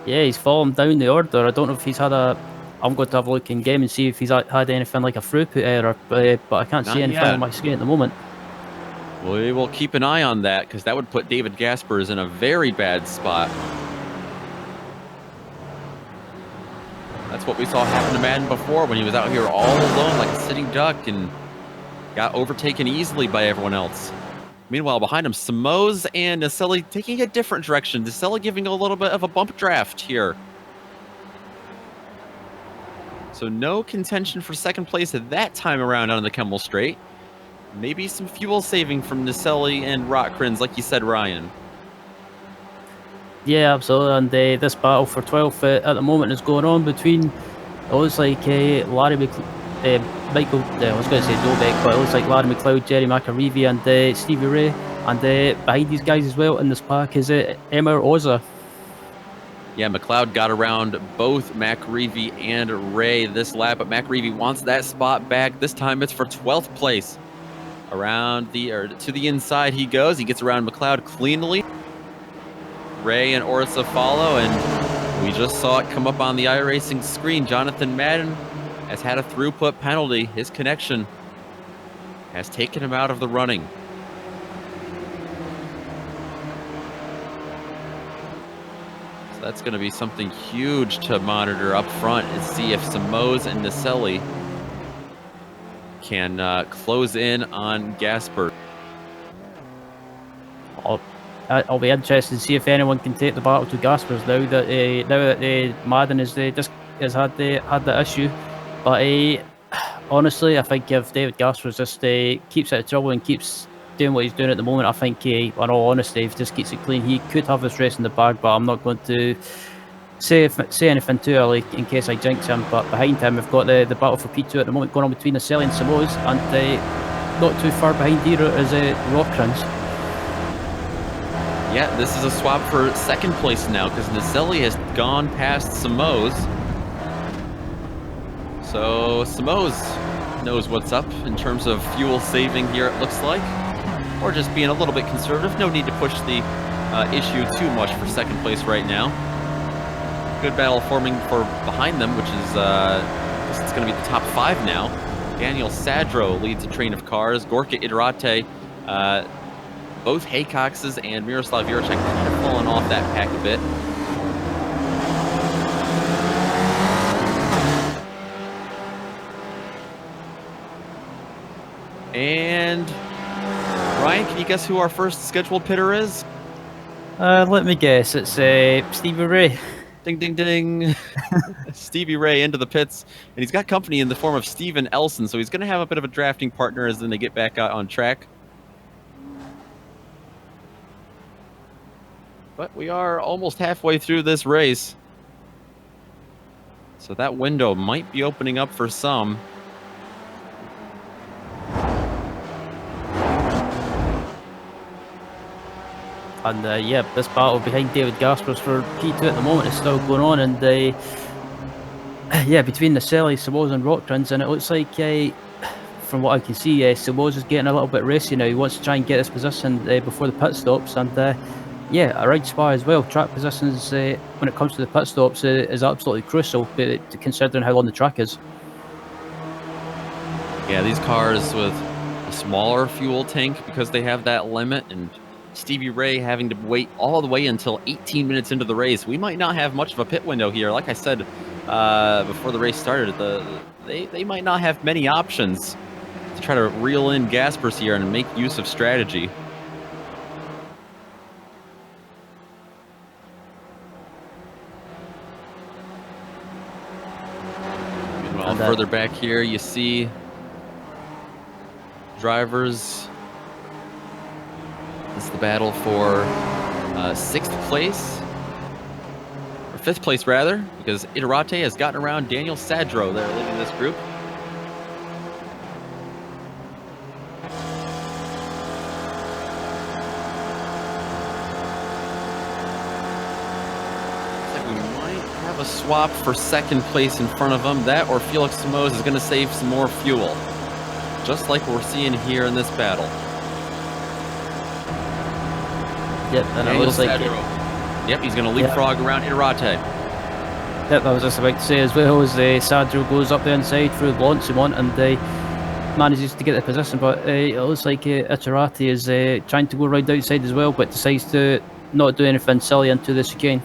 Yeah, he's fallen down the order. I don't know if he's had a... I'm going to have a look in game and see if he's had anything like a throughput error, but I can't see anything on my screen at the moment. We will keep an eye on that, because that would put David Gaspers in a very bad spot. That's what we saw happen to Madden before when he was out here all alone like a sitting duck and got overtaken easily by everyone else. Meanwhile, behind him, Simoes and Naselli taking a different direction. Naselli giving a little bit of a bump draft here. So no contention for 2nd place at that time around on the Kemmel Straight. Maybe some fuel saving from Naselli and Rotkrins, like you said, Ryan. Yeah, absolutely. And this battle for 12th at the moment is going on between, it looks like Larry Michael, I was going to say Dobek, but it looks like Larry McLeod, Jerry McAreevy, and Stevie Ray. And behind these guys as well in this pack is Emma Orza. Yeah, McLeod got around both McAreevy and Ray this lap, but McAreevy wants that spot back. This time it's for 12th place. To the inside he goes. He gets around McLeod cleanly. Ray and Orza follow, and we just saw it come up on the iRacing screen. Jonathan Madden has had a throughput penalty. His connection has taken him out of the running. So that's going to be something huge to monitor up front and see if Simoes and Naselli can close in on Gasper. I'll be interested to see if anyone can take the battle to Gaspers now that Madden has had that issue. But honestly, I think if David Gaspers just keeps out of trouble and keeps doing what he's doing at the moment, I think, in all honesty, if he just keeps it clean, he could have this race in the bag. But I'm not going to say anything too early in case I jinx him. But behind him, we've got the battle for P2 at the moment going on between Naselli and Simoes, and not too far behind either is Rotkrins. Yeah, this is a swap for 2nd place now because Naselli has gone past Simoes. So Simoes knows what's up in terms of fuel saving here, it looks like. Or just being a little bit conservative. No need to push the issue too much for 2nd place right now. Good battle forming for behind them, which is it's going to be the top 5 now. Daniel Sadro leads a train of cars. Gorka Idrate, both Haycoxes and Miroslav Juracek kind of fallen off that pack a bit. And Ryan, can you guess who our first scheduled pitter is? Let me guess. It's Stevie Ray. Ding, ding, ding. Stevie Ray into the pits. And he's got company in the form of Steven Elson, so he's going to have a bit of a drafting partner as then they get back out on track. But we are almost halfway through this race. So that window might be opening up for some. And yeah, this battle behind David Gaspers for P2 at the moment is still going on. And yeah, between Naselli, Simoes and Rotkrins, and it looks like, from what I can see, Simoes is getting a little bit racy now. He wants to try and get this position before the pit stops. And yeah, around Spa as well, track positions when it comes to the pit stops is absolutely crucial, considering how long the track is. Yeah, these cars with a smaller fuel tank because they have that limit, and Stevie Ray having to wait all the way until 18 minutes into the race. We might not have much of a pit window here. Like I said before the race started, they might not have many options to try to reel in Gaspers here and make use of strategy. Meanwhile, further back here, you see drivers. This is the battle for 6th place, or 5th place rather, because Iturrate has gotten around Daniel Sadro there leading this group. Looks like we might have a swap for 2nd place in front of him. That or Felix Simoes is going to save some more fuel, just like we're seeing here in this battle. Yep, and it looks like yep, he's going to leapfrog around Iturrate. Yep, I was just about to say as well as Sadro goes up the inside through Blanchimont and manages to get the position, but it looks like Iturrate is trying to go right outside as well, but decides to not do anything silly into the chicane.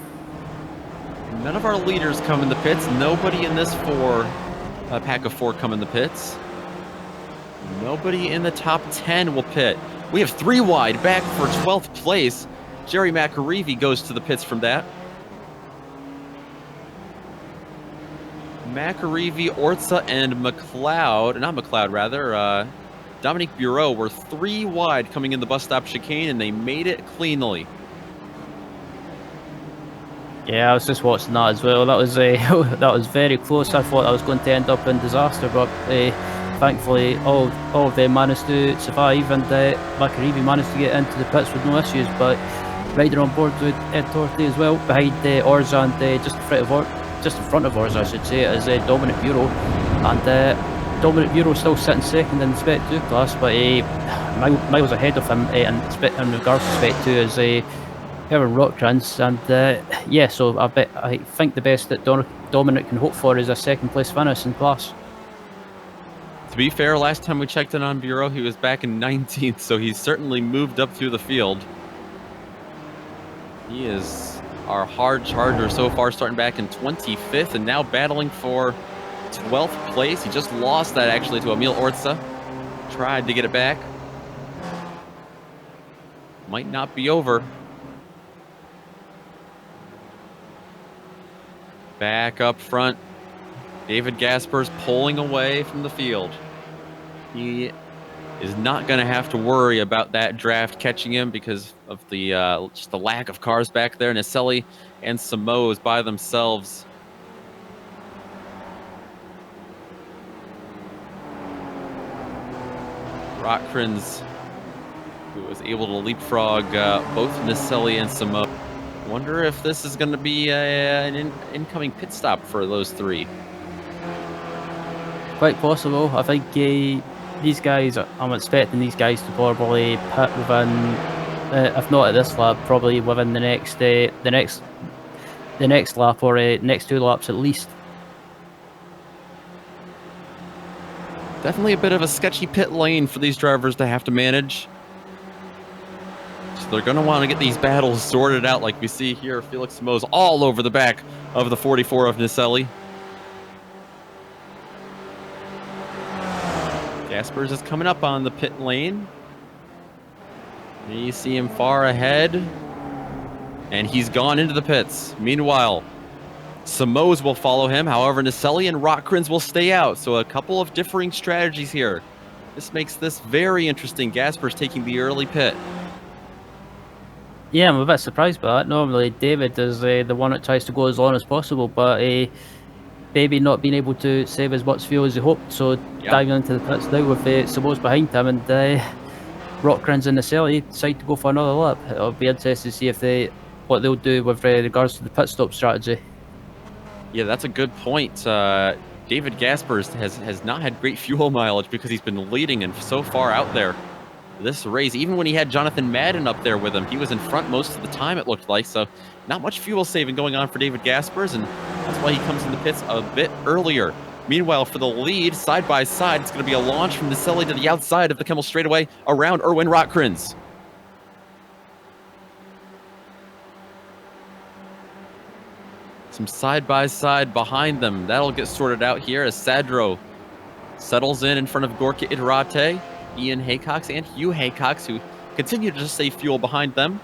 None of our leaders come in the pits. Nobody in this pack of 4 come in the pits. Nobody in the top 10 will pit. We have 3 wide back for 12th place. Jerry McAreevy goes to the pits from that. McAreevy, Orza, and Dominique Bureau were 3 wide coming in the bus stop chicane, and they made it cleanly. Yeah, I was just watching that as well. That was that was very close. I thought I was going to end up in disaster, but thankfully all of them managed to survive, and McAreevy managed to get into the pits with no issues. But riding on board with Ed Torte as well, behind Orza and just in front of Orza, I should say, is Dominic Bureau, and Dominic Bureau still sitting 2nd in the Spec 2 class, but miles ahead of him in regards to Spec 2 is Evan Rockkrans, and yeah, so I think the best that Dominic can hope for is a 2nd place finish in class. To be fair, last time we checked in on Bureau, he was back in 19th, so he's certainly moved up through the field. He is our hard charger so far, starting back in 25th and now battling for 12th place. He just lost that actually to Emil Orza. Tried to get it back. Might not be over. Back up front, David Gaspers pulling away from the field. He is not going to have to worry about that draft catching him because of the just the lack of cars back there. Nicelli and Simoes by themselves. Rockkrans, who was able to leapfrog both Nicelli and Simoes. Wonder if this is going to be an incoming pit stop for those 3. Quite possible. I think these guys, I'm expecting these guys to probably pit within, if not at this lap, probably within the next lap or next 2 laps at least. Definitely a bit of a sketchy pit lane for these drivers to have to manage. So they're going to want to get these battles sorted out, like we see here. Felix Simoes all over the back of the 44 of Nicelli. Gaspers is coming up on the pit lane. You see him far ahead, and he's gone into the pits. Meanwhile, Simoes will follow him. However, Nicelli and Rockkrans will stay out. So a couple of differing strategies here. This makes this very interesting. Gaspers taking the early pit. Yeah, I'm a bit surprised by that. Normally, David is the one that tries to go as long as possible, but maybe not being able to save as much fuel as he hoped. So diving into the pits now with Simoes behind him, and Rockkrans and Nicelli decide to go for another lap. It'll be interesting to see what they'll do with regards to the pit stop strategy. Yeah, that's a good point. David Gaspers has not had great fuel mileage because he's been leading and so far out there. this race. Even when he had Jonathan Madden up there with him, he was in front most of the time, it looked like. So not much fuel saving going on for David Gaspers, and that's why he comes in the pits a bit earlier. Meanwhile, for the lead, side by side, it's going to be a launch from Naselli to the outside of the Kemmel straightaway around Erwin Rotkrins. Some side-by-side behind them. That'll get sorted out here as Sadro settles in front of Gorka Idirate, Ian Haycox, and Hugh Haycox, who continue to just save fuel behind them.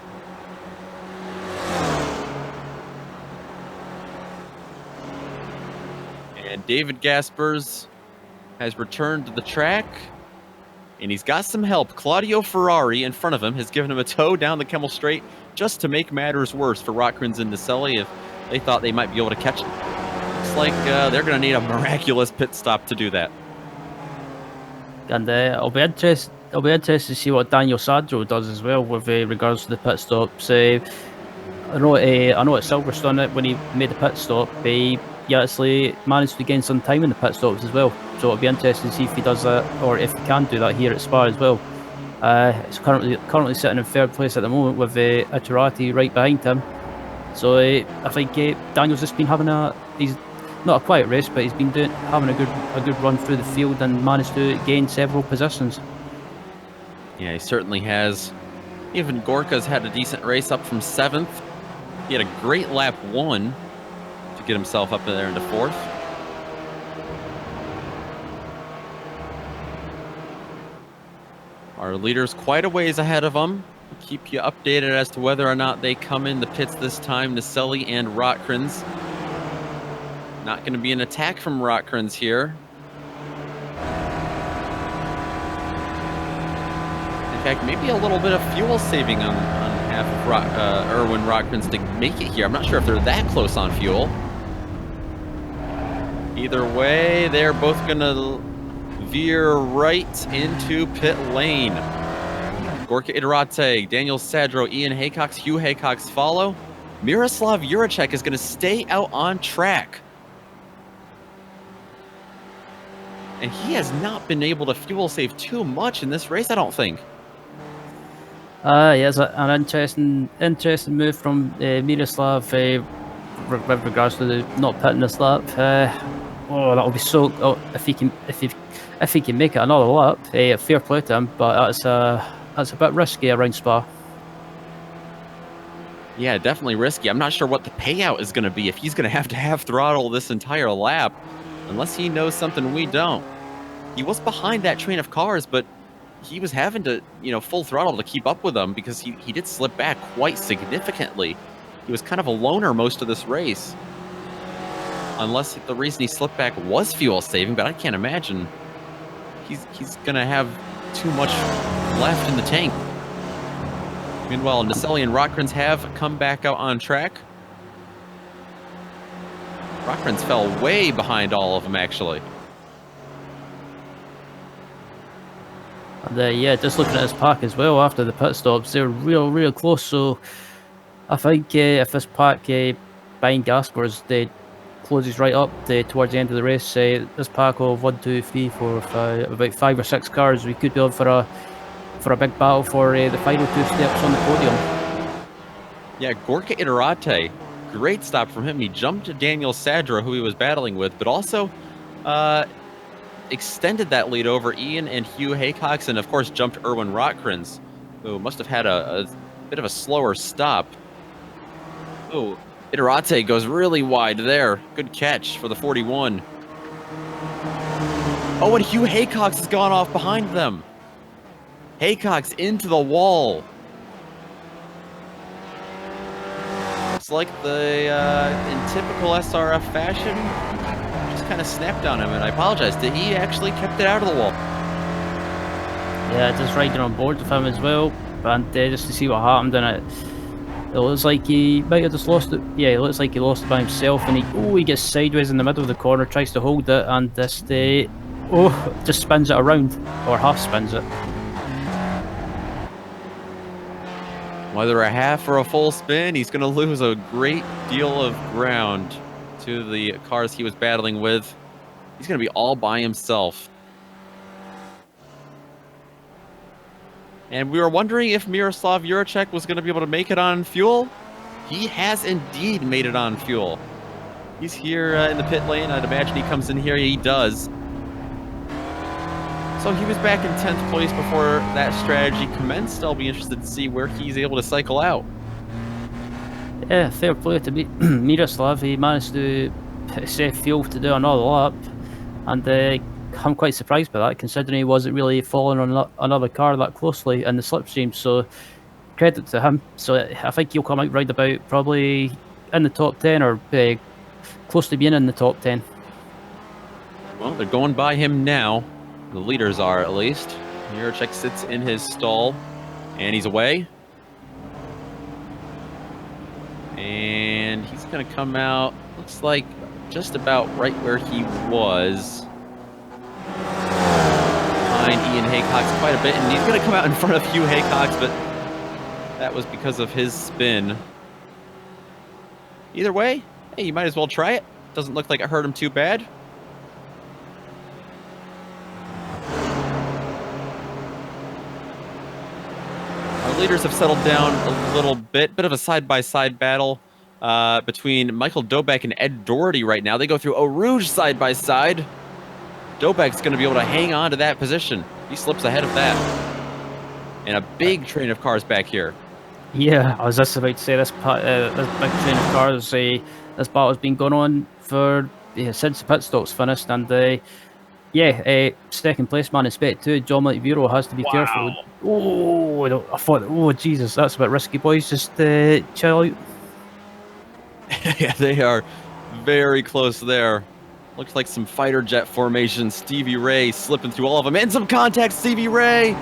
And David Gaspers has returned to the track, and he's got some help. Claudio Ferrari in front of him has given him a tow down the Kemmel Straight just to make matters worse for Rotkrins and Naselli if they thought they might be able to catch him. Looks like they're going to need a miraculous pit stop to do that. And I'll be interested to see what Daniel Sadro does as well with regards to the pit stops. I know at Silverstone when he made the pit stop, he actually managed to gain some time in the pit stops as well. So it'll be interesting to see if he does that, or if he can do that here at Spa as well. He's currently sitting in third place at the moment with Iturati right behind him. So I think Daniel's just been having he's not a quiet race, but he's been having a good run through the field and managed to gain several positions. Yeah, he certainly has. Even Gorka's had a decent race up from 7th. He had a great lap 1 to get himself up there into 4th. Our leader's quite a ways ahead of him. We'll keep you updated as to whether or not they come in the pits this time. Naselli and Rotkrins. Not going to be an attack from Rotkrins here. In fact, maybe a little bit of fuel saving on half of Erwin Rotkrins to make it here. I'm not sure if they're that close on fuel. Either way, they're both going to veer right into pit lane. Gorka Idirate, Daniel Sadro, Ian Haycox, Hugh Haycox follow. Miroslav Juracek is going to stay out on track. And he has not been able to fuel save too much in this race, I don't think. Yeah, it's an interesting move from Miroslav with regards to the not pitting this lap. That'll be so. If he can make it another lap, fair play to him. But that's a bit risky around Spa. Yeah, definitely risky. I'm not sure what the payout is going to be if he's going to have throttle this entire lap, unless he knows something we don't. He was behind that train of cars, but he was having to, full throttle to keep up with them because he did slip back quite significantly. He was kind of a loner most of this race. Unless the reason he slipped back was fuel saving, but I can't imagine he's going to have too much left in the tank. Meanwhile, Naselli and Rotkrins have come back out on track. Rotkrins fell way behind all of them, actually. And just looking at his pack as well after the pit stops, they're real close. So I think if this pack behind Gaspers closes right up towards the end of the race, this pack of 1, 2, 3, 4, 5, about 5 or 6 cars, we could be on for a big battle for the final 2 steps on the podium. Yeah, Gorka Idirate, great stop from him. He jumped to Daniel Sadra, who he was battling with, but also extended that lead over Ian and Hugh Haycox, and of course jumped Erwin Rotkrins, who must have had a bit of a slower stop. Oh, Idirate goes really wide there. Good catch for the 41. Oh, and Hugh Haycox has gone off behind them. Haycox into the wall. Looks like in typical SRF fashion, just kind of snapped on him, and I apologize. Did he actually kept it out of the wall? Yeah, just riding on board with him as well, and just to see what happened, and it looks like he might have just lost it. Yeah, it looks like he lost it by himself, and he gets sideways in the middle of the corner, tries to hold it, and just spins it around, or half spins it. Whether a half or a full spin, he's going to lose a great deal of ground to the cars he was battling with. He's going to be all by himself. And we were wondering if Miroslav Juracek was going to be able to make it on fuel. He has indeed made it on fuel. He's here in the pit lane. I'd imagine he comes in here. He does. So he was back in 10th place before that strategy commenced. I'll be interested to see where he's able to cycle out. Yeah, fair play to Miroslav. He managed to save fuel to do another lap, and I'm quite surprised by that, considering he wasn't really following on another car that closely in the slipstream. So credit to him. So I think he'll come out right about probably in the top 10 or close to being in the top 10. Well, they're going by him now. The leaders are, at least. Juracek sits in his stall, and he's away. And he's going to come out, looks like just about right where he was. Behind Ian Haycox quite a bit, and he's going to come out in front of Hugh Haycox, but that was because of his spin. Either way, hey, you might as well try it. Doesn't look like it hurt him too bad. Our leaders have settled down a little bit of a side-by-side battle between Michael Dobek and Ed Doherty right now. They go through Eau Rouge side-by-side. Dobek's going to be able to hang on to that position. He slips ahead of that. And a big train of cars back here. Yeah, I was just about to say this big train of cars, this battle's been going on for since the pit stop's finished, and second place man in Spec 2, Dominic Bureau, has to be careful. Oh, I thought, oh Jesus, that's a bit risky, boys. Just chill out. Yeah, they are very close there. Looks like some fighter jet formation. Stevie Ray slipping through all of them. And some contact, Stevie Ray.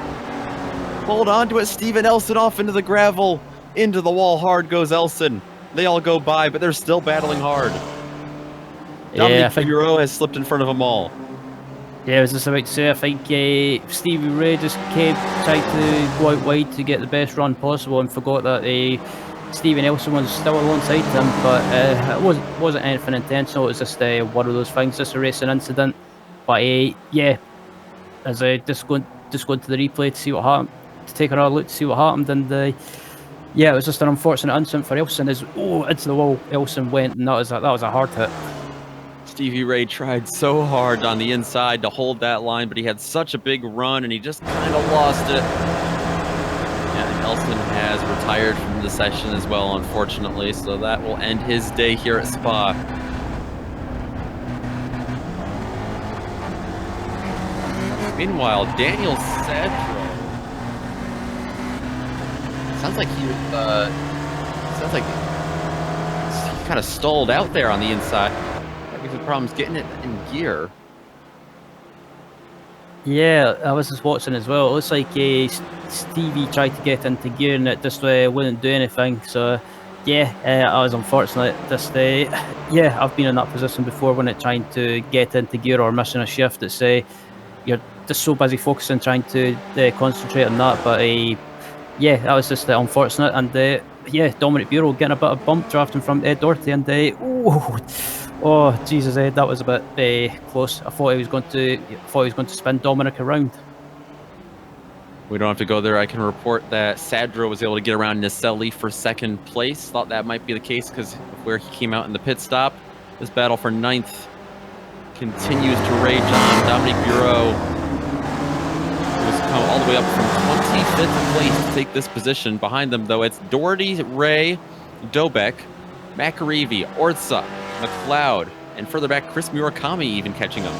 Hold on to it. Steven Elson off into the gravel. Into the wall hard goes Elson. They all go by, but they're still battling hard. Dominic Bureau has slipped in front of them all. Yeah, I was just about to say, I think Stevie Ray just tried to go out wide to get the best run possible and forgot that Steven Elson was still alongside him, but it wasn't anything intentional. It was just one of those things, just a racing incident. But as I just going to the replay to see what happened, to take another look to see what happened, and it was just an unfortunate incident for Elson. Into the wall Elson went, and that was a hard hit. Stevie Ray tried so hard on the inside to hold that line, but he had such a big run, and he just kind of lost it. Yeah, Elson has retired from the session as well, unfortunately, so that will end his day here at Spa. Meanwhile, Daniel Sadro sounds like he kind of stalled out there on the inside. Having some problems getting it in gear. Yeah, I was just watching as well. It looks like Stevie tried to get into gear and it just wouldn't do anything. So I was unfortunate. I've been in that position before when it's trying to get into gear or missing a shift. It's you're just so busy focusing, trying to concentrate on that. But that was just unfortunate. And Dominic Bureau getting a bit of bump drafting from Ed Doherty, and oh Jesus, Ed, that was a bit close. I thought he was going to spin Dominic around. We don't have to go there. I can report that Sadro was able to get around Nicelli for second place. Thought that might be the case because of where he came out in the pit stop. This battle for 9th continues to rage on. Dominic Bureau was come all the way up from 25th place to take this position. Behind them, though, it's Doherty, Ray, Dobek, McAreevy, Orza, McLeod, and further back, Chris Murakami even catching him.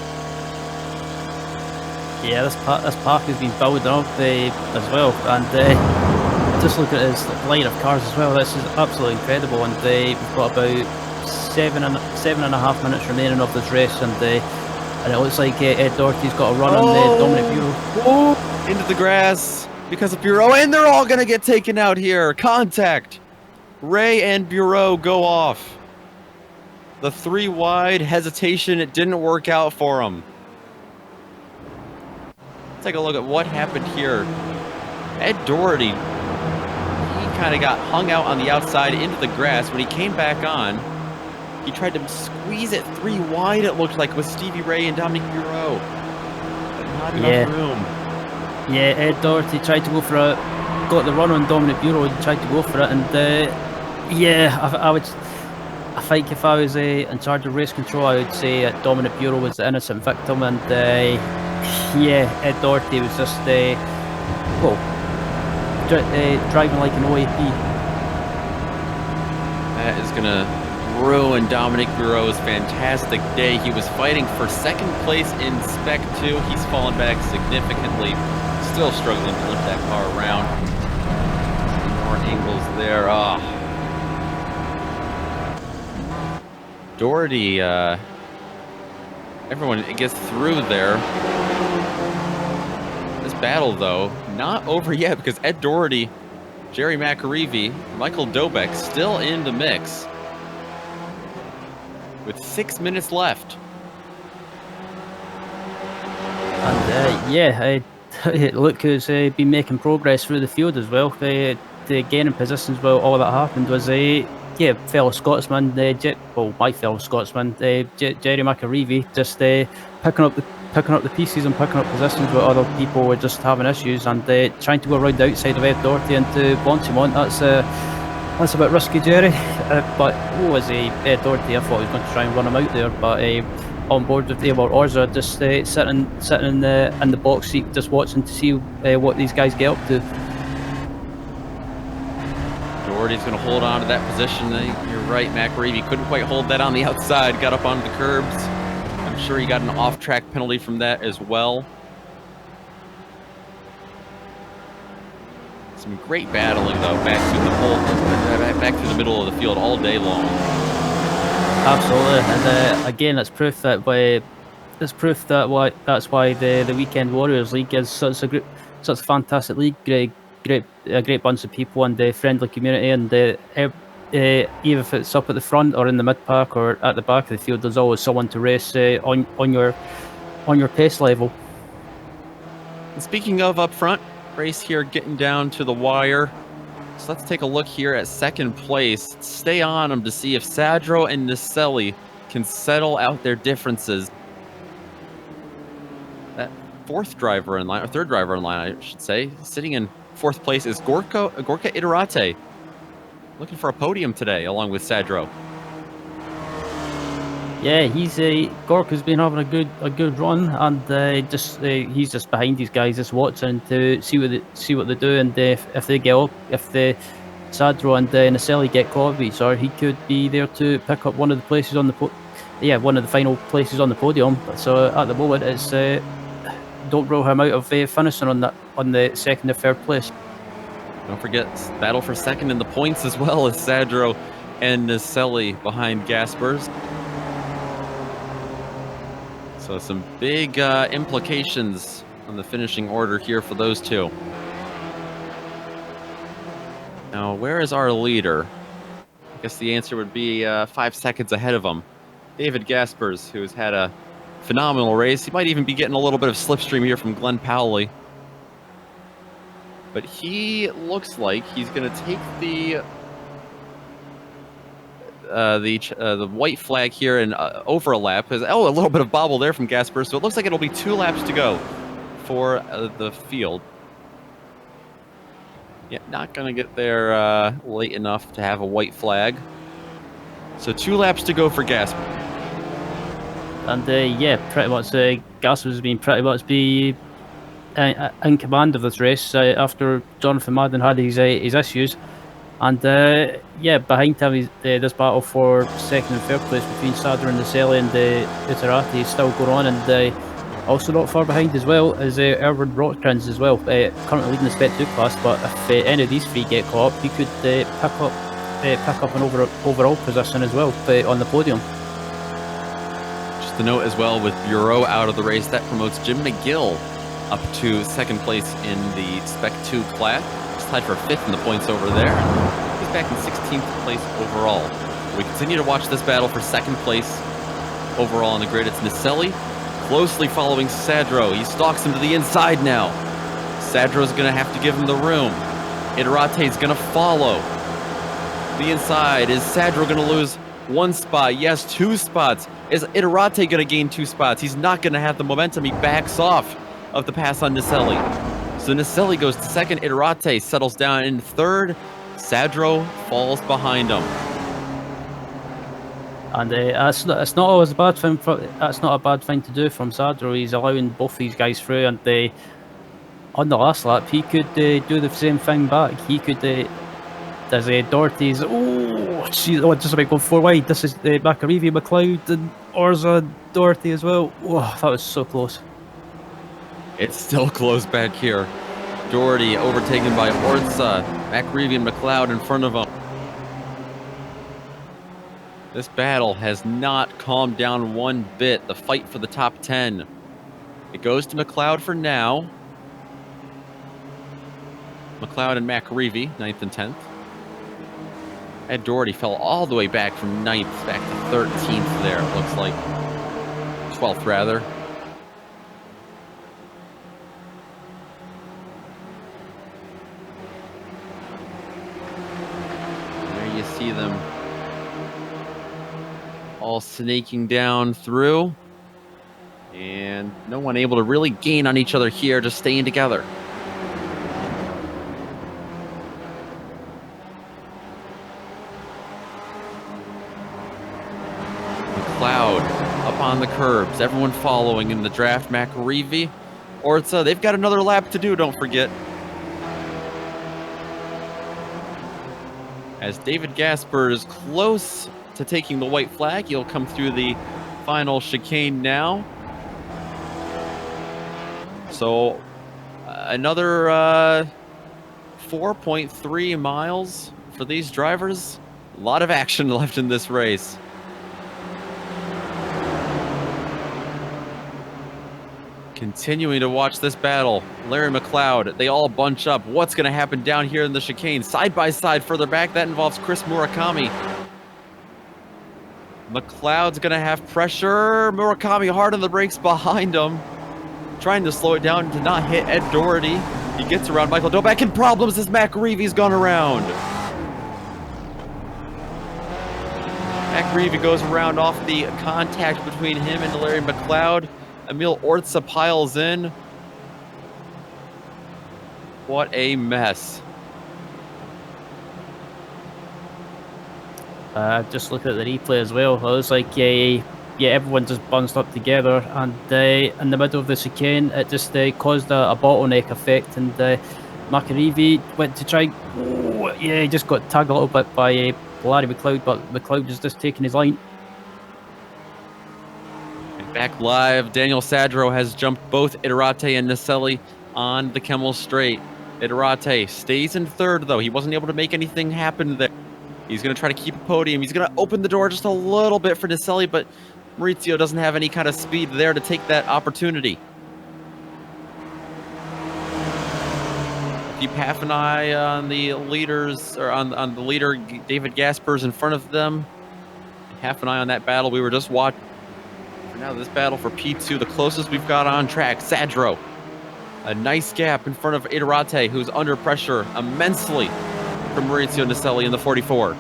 Yeah, this park has been building up as well, and just look at his line of cars as well. This is absolutely incredible, and we've got about seven and a half minutes remaining of this race, and it looks like Ed Doherty's got a run on Dominic Bureau. Into the grass because of Bureau, and they're all going to get taken out here. Contact. Ray and Bureau go off. The 3 wide hesitation, it didn't work out for him. Let's take a look at what happened here. Ed Doherty, he kind of got hung out on the outside into the grass. When he came back on, he tried to squeeze it 3 wide, it looked like, with Stevie Ray and Dominic Bureau. But not enough room. Yeah, Ed Doherty tried to go for it, got the run on Dominic Bureau and tried to go for it, and yeah, I think if I was in charge of race control, I would say Dominic Bureau was the innocent victim, and yeah, Ed Doherty was just well, driving like an OAP. That is going to ruin Dominic Bureau's fantastic day. He was fighting for second place in Spec 2. He's fallen back significantly. Still struggling to lift that car around. Some more angles there. Doherty, everyone gets through there. This battle, though, not over yet because Ed Doherty, Jerry McAreevy, Michael Dobek still in the mix with 6 minutes left. And yeah, look who's been making progress through the field as well. The gaining positions while all that happened was yeah, fellow Scotsman, my fellow Scotsman, Jerry McAreevy, just picking up the pieces and picking up positions where other people were just having issues, and trying to go around the outside of Ed Doherty and to launch him on. That's a bit risky, Jerry. But as Ed Doherty, I thought he was going to try and run him out there, but on board with Eobard Orza, just sitting in the box seat, just watching to see what these guys get up to. Doherty's going to hold on to that position. You're right, McAreevy couldn't quite hold that on the outside, got up onto the curbs. I'm sure he got an off-track penalty from that as well. Some great battling, though, back through the middle of the field all day long. Absolutely, and again, that's proof that that's why the Weekend Warriors League is such a fantastic league. A great bunch of people and a friendly community, and even if it's up at the front or in the mid pack or at the back of the field, there's always someone to race on your pace level. And speaking of up front, race here getting down to the wire. So let's take a look here at second place. Stay on them to see if Sadro and Naselli can settle out their differences. That third driver in line, I should say, sitting in fourth place is Gorka Iturrate, looking for a podium today along with Sadro. Yeah, Gorka's been having a good run, and he's just behind these guys, just watching to see what they do, and if they get up, if the Sadro and Naselli get caught with each other, he could be there to pick up one of the places on the one of the final places on the podium. So at the moment, it's don't rule him out of finishing on the second or third place. Don't forget, battle for second in the points as well as Sadro and Naselli behind Gaspers. So some big implications on the finishing order here for those two. Now, where is our leader? I guess the answer would be 5 seconds ahead of him. David Gaspers, who has had a phenomenal race. He might even be getting a little bit of slipstream here from Glenn Powley. But he looks like he's going to take the white flag here and over a lap. A little bit of bobble there from Gasper, so it looks like it'll be 2 laps to go for the field. Yeah, not going to get there late enough to have a white flag. So 2 laps to go for Gasper. And yeah, pretty much Gasper has been pretty much in command of this race after Jonathan Madden had his issues. And yeah, behind him, this battle for second and third place between Sadr and Naselli and Iturrate is still going on. And also not far behind as well is Erwin Rotkrans as well, currently leading the Spec 2 class. But if any of these 3 get caught up, he could pick up an overall position as well on the podium. Just a note as well, with Bureau out of the race, that promotes Jim McGill up to second place in the Spec 2 class. Tied for 5th in the points over there. He's back in 16th place overall. We continue to watch this battle for second place overall on the grid. It's Naselli closely following Sadro. He stalks him to the inside now. Sadro's going to have to give him the room. Iturrate's going to follow. The inside. Is Sadro going to lose 1 spot? Yes, 2 spots. Is Iturrate going to gain 2 spots? He's not going to have the momentum. He backs off of the pass on Naselli. So Naselli goes to second, Iterate settles down in third, Sadro falls behind him. And that's not always a bad thing. That's not a bad thing to do from Sadro. He's allowing both these guys through, and on the last lap he could do the same thing back. He could. There's Doherty's. Oh, just about going 4 wide. This is McAreevy, McLeod, and Orza Doherty as well. Oh, that was so close. It's still close back here. Doherty overtaken by Orza, McAreevy and McLeod in front of him. This battle has not calmed down one bit. The fight for the top 10. It goes to McLeod for now. McLeod and McAreevy, 9th and 10th. Ed Doherty fell all the way back from 9th back to 13th there, it looks like. 12th, rather. There you see them all snaking down through. And no one able to really gain on each other here, just staying together. McLeod up on the curbs, everyone following in the draft. McAreevy, Orza, they've got another lap to do, don't forget. As David Gasper is close to taking the white flag, he'll come through the final chicane now. So another 4.3 miles for these drivers. A lot of action left in this race. Continuing to watch this battle. Larry McLeod, they all bunch up. What's going to happen down here in the chicane? Side by side further back, that involves Chris Murakami. McLeod's going to have pressure. Murakami hard on the brakes behind him. Trying to slow it down to not hit Ed Doherty. He gets around Michael Doback in problems as McAreevy's gone around. McAreevy goes around off the contact between him and Larry McLeod. Emil Orza piles in. What a mess. Just look at the replay as well. It was like, yeah, everyone just bunched up together, and in the middle of the chicane, it just caused a bottleneck effect, and McAreevy went to try. Oh, yeah, he just got tagged a little bit by Larry McLeod, but McLeod was just taking his line. Back live, Daniel Sadro has jumped both Iterate and Naselli on the Kemmel Straight. Iterate stays in third, though. He wasn't able to make anything happen there. He's going to try to keep a podium. He's going to open the door just a little bit for Naselli, but Maurizio doesn't have any kind of speed there to take that opportunity. Keep half an eye on the leaders, or on the leader, David Gasper's in front of them. Half an eye on that battle we were just watching. Now this battle for P2, the closest we've got on track, Sadro. A nice gap in front of Iterate, who's under pressure immensely from Maurizio Naselli in the 44.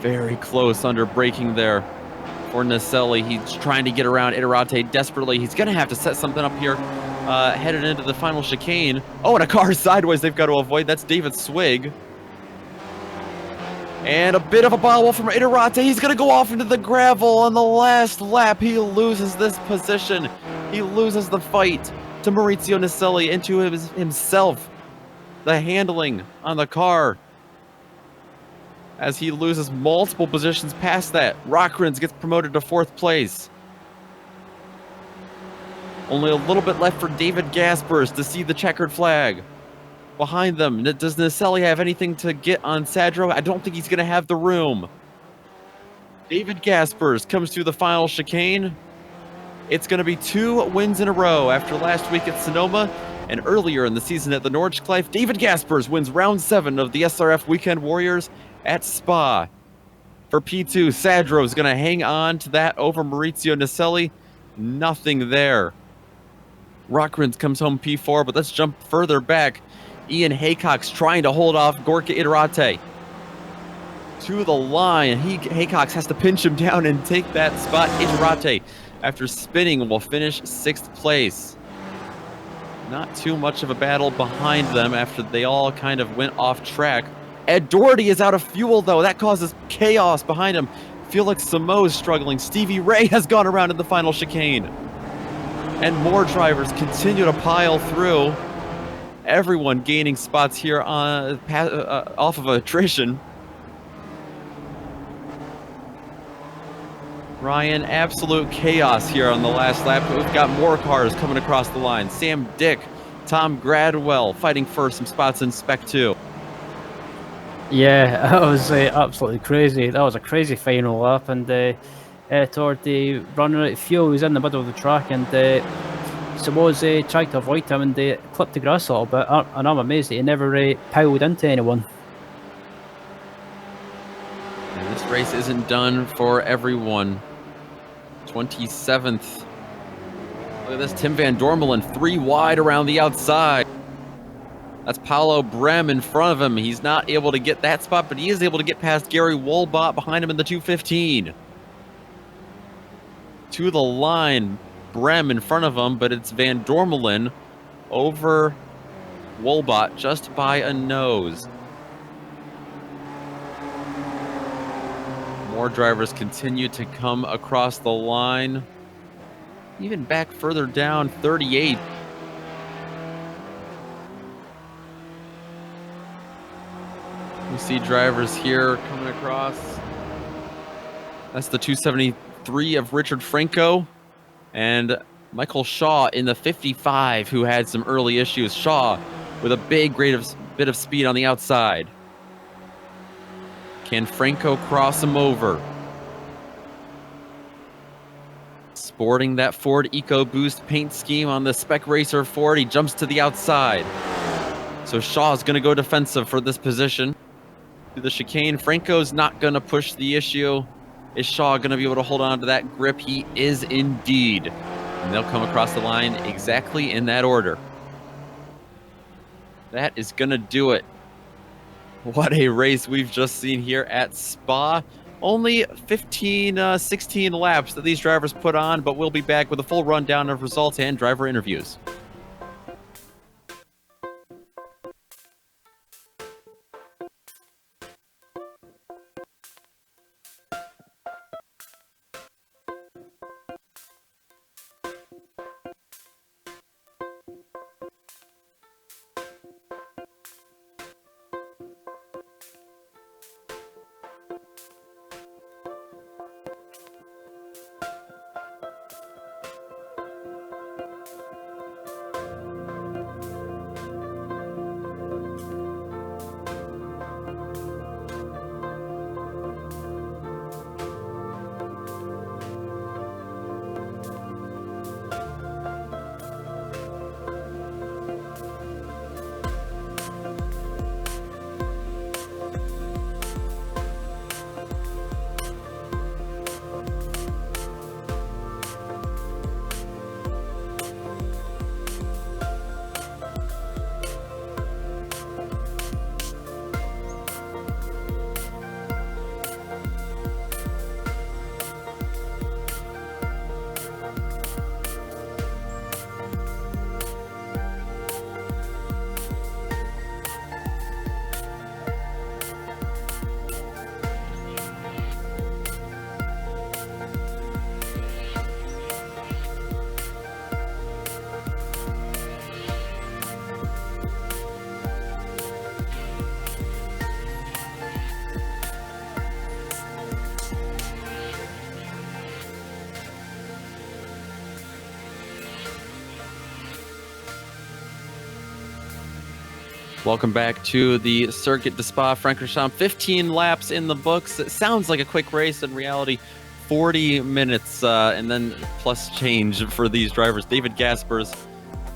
Very close under braking there for Naselli. He's trying to get around Iterate desperately. He's going to have to set something up here headed into the final chicane. Oh, and a car sideways they've got to avoid. That's David Swig. And a bit of a bobble from Iterate. He's going to go off into the gravel on the last lap. He loses this position. He loses the fight to Maurizio Naselli, into himself. The handling on the car, as he loses multiple positions past that. Rockrins gets promoted to 4th place. Only a little bit left for David Gaspers to see the checkered flag. Behind them, does Naselli have anything to get on Sadro? I don't think he's going to have the room. David Gaspers comes through the final chicane. It's going to be 2 wins in a row after last week at Sonoma and earlier in the season at the Nordschleife. David Gaspers wins round 7 of the SRF Weekend Warriors at Spa. For P2, Sadro is going to hang on to that over Maurizio Naselli. Nothing there. Rockrins comes home P4, but let's jump further back. Ian Haycock's trying to hold off Gorka Iterate to the line. Haycock has to pinch him down and take that spot. Iterate after spinning, will finish 6th place. Not too much of a battle behind them after they all kind of went off track. Ed Doherty is out of fuel, though. That causes chaos behind him. Felix Samo is struggling. Stevie Ray has gone around in the final chicane. And more drivers continue to pile through. Everyone gaining spots here on off of attrition. Ryan, absolute chaos here on the last lap. We've got more cars coming across the line. Sam Dick, Tom Gradwell fighting for some spots in Spec 2. Yeah, that was absolutely crazy. That was a crazy final lap, and toward the running out of fuel, he was in the middle of the track, and Samoa's tried to avoid him and clipped the grass a little bit, and I'm amazed that he never piled into anyone. And this race isn't done for everyone. 27th. Look at this, Tim Van Dormelen, 3 wide around the outside. That's Paolo Brem in front of him. He's not able to get that spot, but he is able to get past Gary Wolbott behind him in the 215. To the line, Brem in front of him, but it's Van Dormelen over Wolbott just by a nose. More drivers continue to come across the line. Even back further down, 38. We see drivers here coming across. That's the 273 of Richard Franco. And Michael Shaw in the 55, who had some early issues. Shaw with a big bit of speed on the outside. Can Franco cross him over? Sporting that Ford EcoBoost paint scheme on the Spec Racer Ford, he jumps to the outside. So Shaw's going to go defensive for this position. To the chicane, Franco's not going to push the issue. Is Shaw going to be able to hold on to that grip? He is indeed. And they'll come across the line exactly in that order. That is going to do it. What a race we've just seen here at Spa. Only 16 laps that these drivers put on, but we'll be back with a full rundown of results and driver interviews. Welcome back to the Circuit de Spa-Francorchamps. 15 laps in the books. It sounds like a quick race. In reality, 40 minutes and then plus change for these drivers. David Gaspers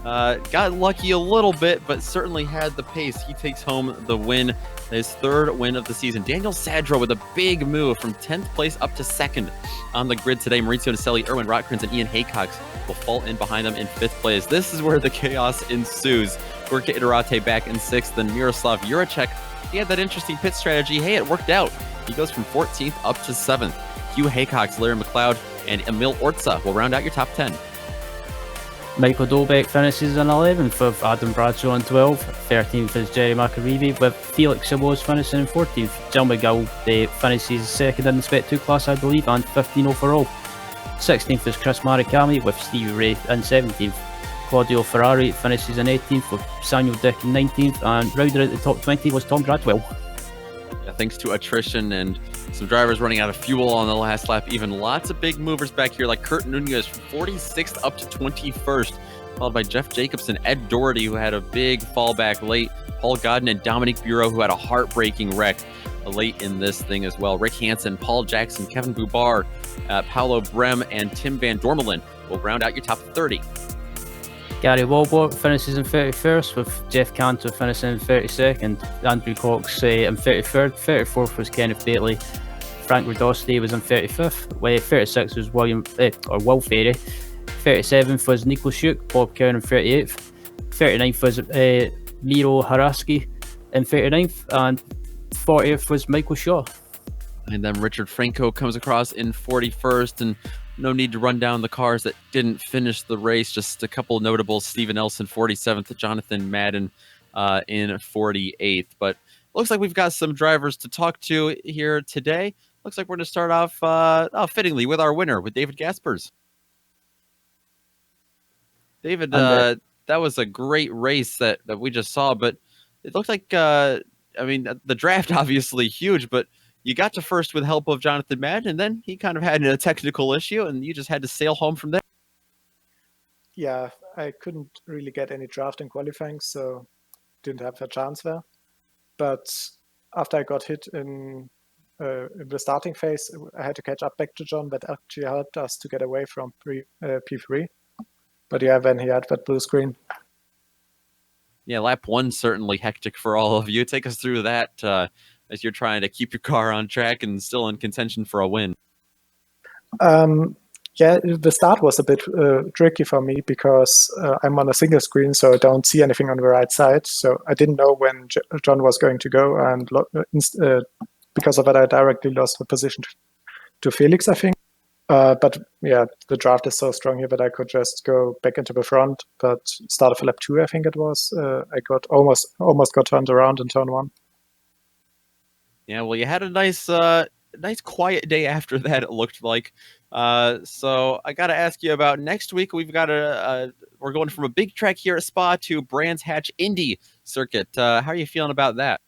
got lucky a little bit, but certainly had the pace. He takes home the win, his 3rd win of the season. Daniel Sadro with a big move from 10th place up to 2nd on the grid today. Maurizio Naselli, Erwin Rotkrins, and Ian Haycox will fall in behind them in 5th place. This is where the chaos ensues. Gorka Iturrate back in 6th, then Miroslav Juracek. He had that interesting pit strategy. Hey, it worked out. He goes from 14th up to 7th. Hugh Haycox, Larry McLeod, and Emil Orza will round out your top 10. Michael Dolbeck finishes in 11th, with Adam Bradshaw on 12th. 13th is Jerry McAreevy, with Felix Sawos finishing in 14th. Jill McGill finishes second in the Spec 2 class, I believe, and 15 overall. 16th is Chris Marikami, with Stevie Ray in 17th. Claudio Ferrari finishes in 18th, with Samuel Dick in 19th, and rounded out the top 20 was Tom Gradwell. Yeah, thanks to attrition and some drivers running out of fuel on the last lap, even lots of big movers back here, like Kurt Nunez from 46th up to 21st, followed by Jeff Jacobson, Ed Doherty, who had a big fallback late, Paul Godden and Dominique Bureau, who had a heartbreaking wreck late in this thing as well. Rick Hansen, Paul Jackson, Kevin Bubar, Paolo Brem, and Tim Van Dormelen will round out your top 30. Gary Walbot finishes in 31st, with Jeff Cantor finishing in 32nd, Andrew Cox in 33rd, 34th was Kenneth Bailey, Frank Radosti was in 35th, where 36th was Will Ferry, 37th was Nico Schuch, Bob Kern in 38th, 39th was Miro Haraski in 39th, and 40th was Michael Shaw. And then Richard Franco comes across in 41st, and no need to run down the cars that didn't finish the race. Just a couple notables: Steven Nelson, 47th, Jonathan Madden in 48th. But looks like we've got some drivers to talk to here today. Looks like we're going to start off fittingly with our winner, with David Gaspers. David, that was a great race that we just saw, but it looked like, I mean, the draft obviously huge, but you got to first with help of Jonathan Madden, and then he kind of had a technical issue, and you just had to sail home from there. Yeah, I couldn't really get any draft in qualifying, so didn't have a chance there. But after I got hit in the starting phase, I had to catch up back to John, but actually helped us to get away from P3. But yeah, when he had that blue screen. Yeah, lap one certainly hectic for all of you. Take us through that as you're trying to keep your car on track and still in contention for a win. Yeah, the start was a bit tricky for me because I'm on a single screen, so I don't see anything on the right side. So I didn't know when John was going to go, and because of that, I directly lost the position to Felix, I think. But yeah, the draft is so strong here that I could just go back into the front. But start of lap 2, I think it was, I got almost got turned around in turn 1. Yeah, well, you had a nice quiet day after that, it looked like. So I got to ask you about next week. We've got we're going from a big track here at Spa to Brands Hatch Indy circuit. How are you feeling about that?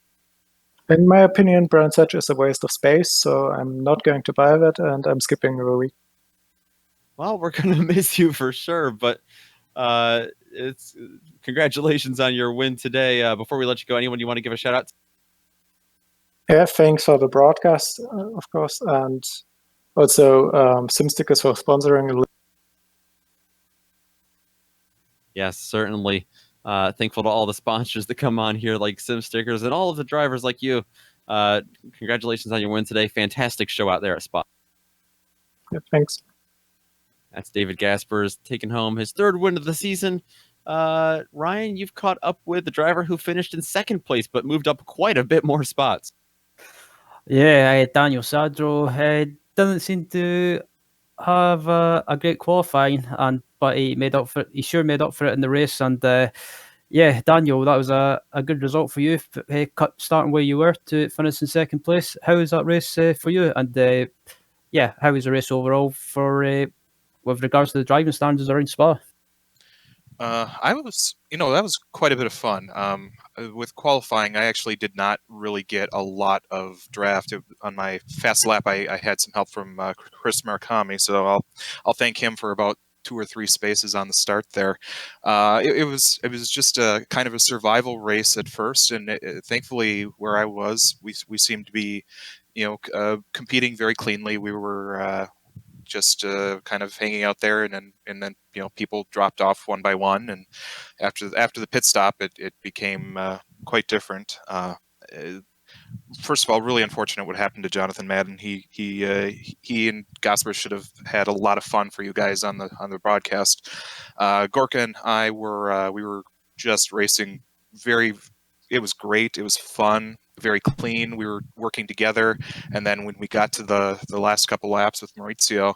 In my opinion, Brands Hatch is a waste of space, so I'm not going to buy that, and I'm skipping the week. Well, we're going to miss you for sure, but it's congratulations on your win today. Before we let you go, anyone you want to give a shout out to? Yeah, thanks for the broadcast, of course, and also SimStickers for sponsoring. Yes, certainly. Thankful to all the sponsors that come on here, like SimStickers, and all of the drivers like you. Congratulations on your win today. Fantastic show out there at Spa. Yeah, thanks. That's David Gaspers taking home his third win of the season. Ryan, you've caught up with the driver who finished in second place, but moved up quite a bit more spots. Yeah, Daniel Sadro didn't seem to have a great qualifying, but he sure made up for it in the race. And yeah, Daniel, that was a good result for you, starting where you were to finish in second place. How was that race for you? And yeah, how was the race overall for with regards to the driving standards around Spa? That was quite a bit of fun. With qualifying, I actually did not really get a lot of draft. On my fast lap, I had some help from Chris Murakami, so I'll thank him for about 2 or 3 spaces on the start there. It was just a kind of a survival race at first, and thankfully where I was, we seemed to be, competing very cleanly. We were just kind of hanging out there, and then people dropped off one by one, and after the pit stop, it became quite different. First of all, really unfortunate what happened to Jonathan Madden. He and Gasper should have had a lot of fun for you guys on the broadcast. Gorka and I we were just racing it was great. It was fun, very clean. We were working together, and then when we got to the last couple laps with Maurizio,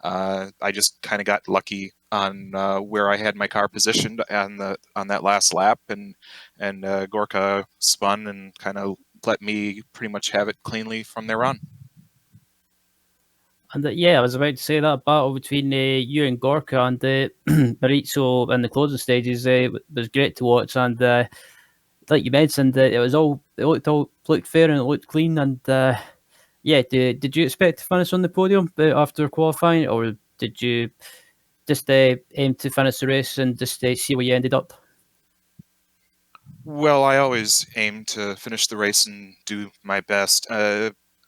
I just kind of got lucky on where I had my car positioned on that last lap, and Gorka spun and kind of let me pretty much have it cleanly from there on. And yeah, I was about to say that battle between you and Gorka and Mauricio in the closing stages was great to watch. And like you mentioned, it looked fair and it looked clean. And yeah, did you expect to finish on the podium after qualifying, or did you just aim to finish the race and just see where you ended up? Well, I always aim to finish the race and do my best.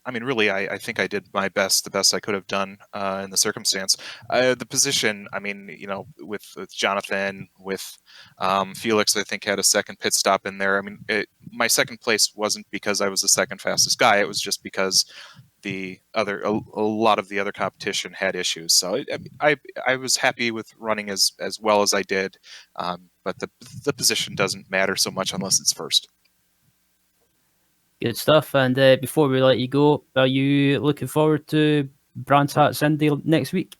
I mean, really, I think I did my best, the best I could have done in the circumstance. The position, I mean, with Jonathan, with Felix, I think had a second pit stop in there. I mean, my second place wasn't because I was the second fastest guy. It was just because a lot of the other competition had issues. So I was happy with running as well as I did, but the position doesn't matter so much unless it's first. Good stuff. And before we let you go, are you looking forward to Brands Hatch Indy next week?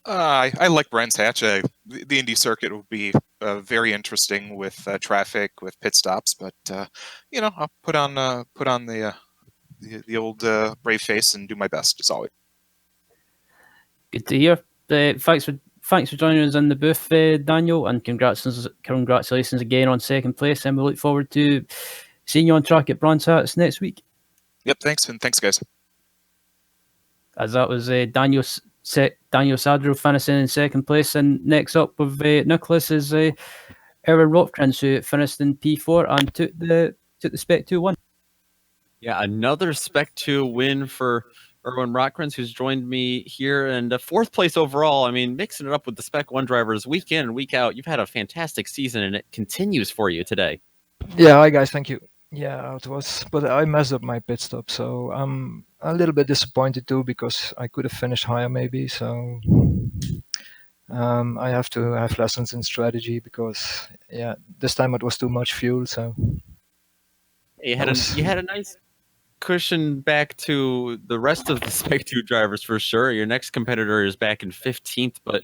I like Brands Hatch. The Indy circuit will be very interesting with traffic, with pit stops. But I'll put on the old brave face and do my best as always. Good to hear. Thanks for joining us in the booth, Daniel, and congratulations again on second place. And we look forward to seeing you on track at Brands Hatch next week. Yep, thanks, and thanks, guys. As that was Daniel Sadro finishing in second place, and next up with Nicholas is Erwin Rothkrans, who finished in P4 and took the Spec 2 1. Yeah, another Spec 2 win for Erwin Rothkrans, who's joined me here, and fourth place overall. I mean, mixing it up with the Spec 1 drivers week in and week out. You've had a fantastic season, and it continues for you today. Yeah, hi guys, thank you. Yeah, it was, but I messed up my pit stop, so I'm a little bit disappointed too because I could have finished higher maybe. So I have to have lessons in strategy because this time it was too much fuel. So you had a nice cushion back to the rest of the Spec 2 drivers for sure. Your next competitor is back in 15th, but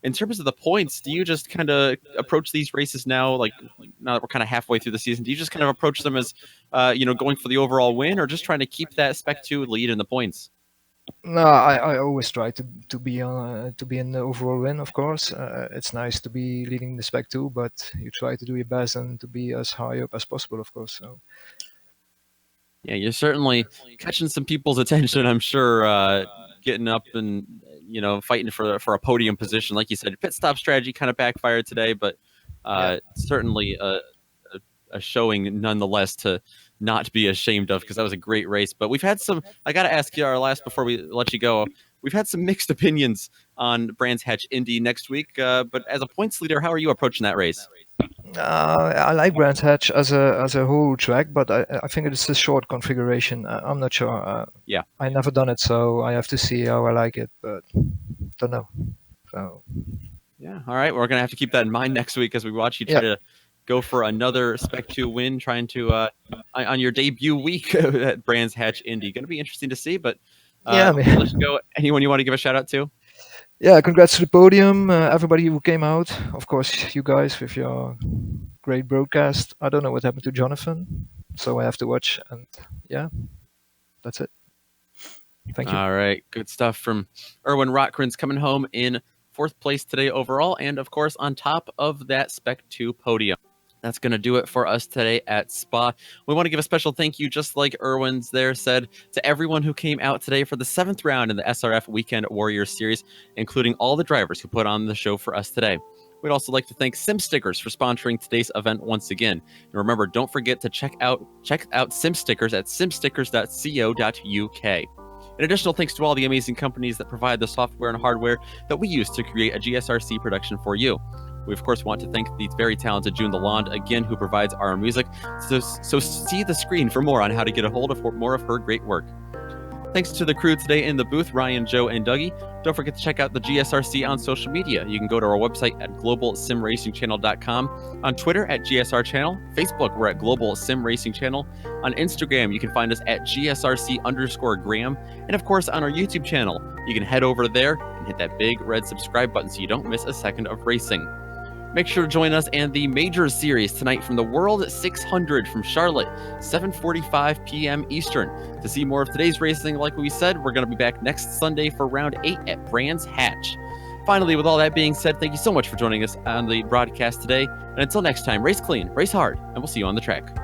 in terms of the points, do you just kind of approach these races now, like now that we're kind of halfway through the season, do you just kind of approach them as, going for the overall win, or just trying to keep that Spec 2 lead in the points? No, I always try to be in the overall win. Of course, it's nice to be leading the Spec 2, but you try to do your best and to be as high up as possible, of course. So. Yeah, you're certainly catching some people's attention, I'm sure, getting up and fighting for a podium position. Like you said, pit stop strategy kind of backfired today, but certainly a showing nonetheless to not be ashamed of, because that was a great race. But we've had some, I got to ask you our last before we let you go, we've had some mixed opinions on Brands Hatch Indy next week, but as a points leader, how are you approaching that race? I like Brands Hatch as a whole track, but I think it's a short configuration. I'm not sure. Yeah, I never done it, so I have to see how I like it, but don't know. So yeah, all right, we're gonna have to keep that in mind next week as we watch you try to go for another Spec 2 win, trying to on your debut week at Brands Hatch Indy. Going to be interesting to see, but let's go. Anyone you want to give a shout out to? Yeah, congrats to the podium, everybody who came out. Of course, you guys with your great broadcast. I don't know what happened to Jonathan, so I have to watch. And yeah, that's it. Thank you. All right, good stuff from Erwin Rothkrans, coming home in fourth place today overall, and of course on top of that Spec 2 podium. That's going to do it for us today at Spa. We want to give a special thank you, just like Erwin's there said, to everyone who came out today for the 7th round in the SRF Weekend Warriors Series, including all the drivers who put on the show for us today. We'd also like to thank Sim Stickers for sponsoring today's event once again. And remember, don't forget to check out Sim Stickers at simstickers.co.uk. An additional thanks to all the amazing companies that provide the software and hardware that we use to create a GSRC production for you. We, of course, want to thank the very talented June Lalonde again, who provides our music. So see the screen for more on how to get a hold of more of her great work. Thanks to the crew today in the booth, Ryan, Joe, and Dougie. Don't forget to check out the GSRC on social media. You can go to our website at globalsimracingchannel.com, on Twitter at GSR Channel, Facebook, we're at Global Sim Racing Channel, on Instagram, you can find us at GSRC_Graham, and of course on our YouTube channel. You can head over there and hit that big red subscribe button so you don't miss a second of racing. Make sure to join us and the Major Series tonight from the World 600 from Charlotte, 7:45 p.m. Eastern. To see more of today's racing, like we said, we're going to be back next Sunday for Round 8 at Brands Hatch. Finally, with all that being said, thank you so much for joining us on the broadcast today. And until next time, race clean, race hard, and we'll see you on the track.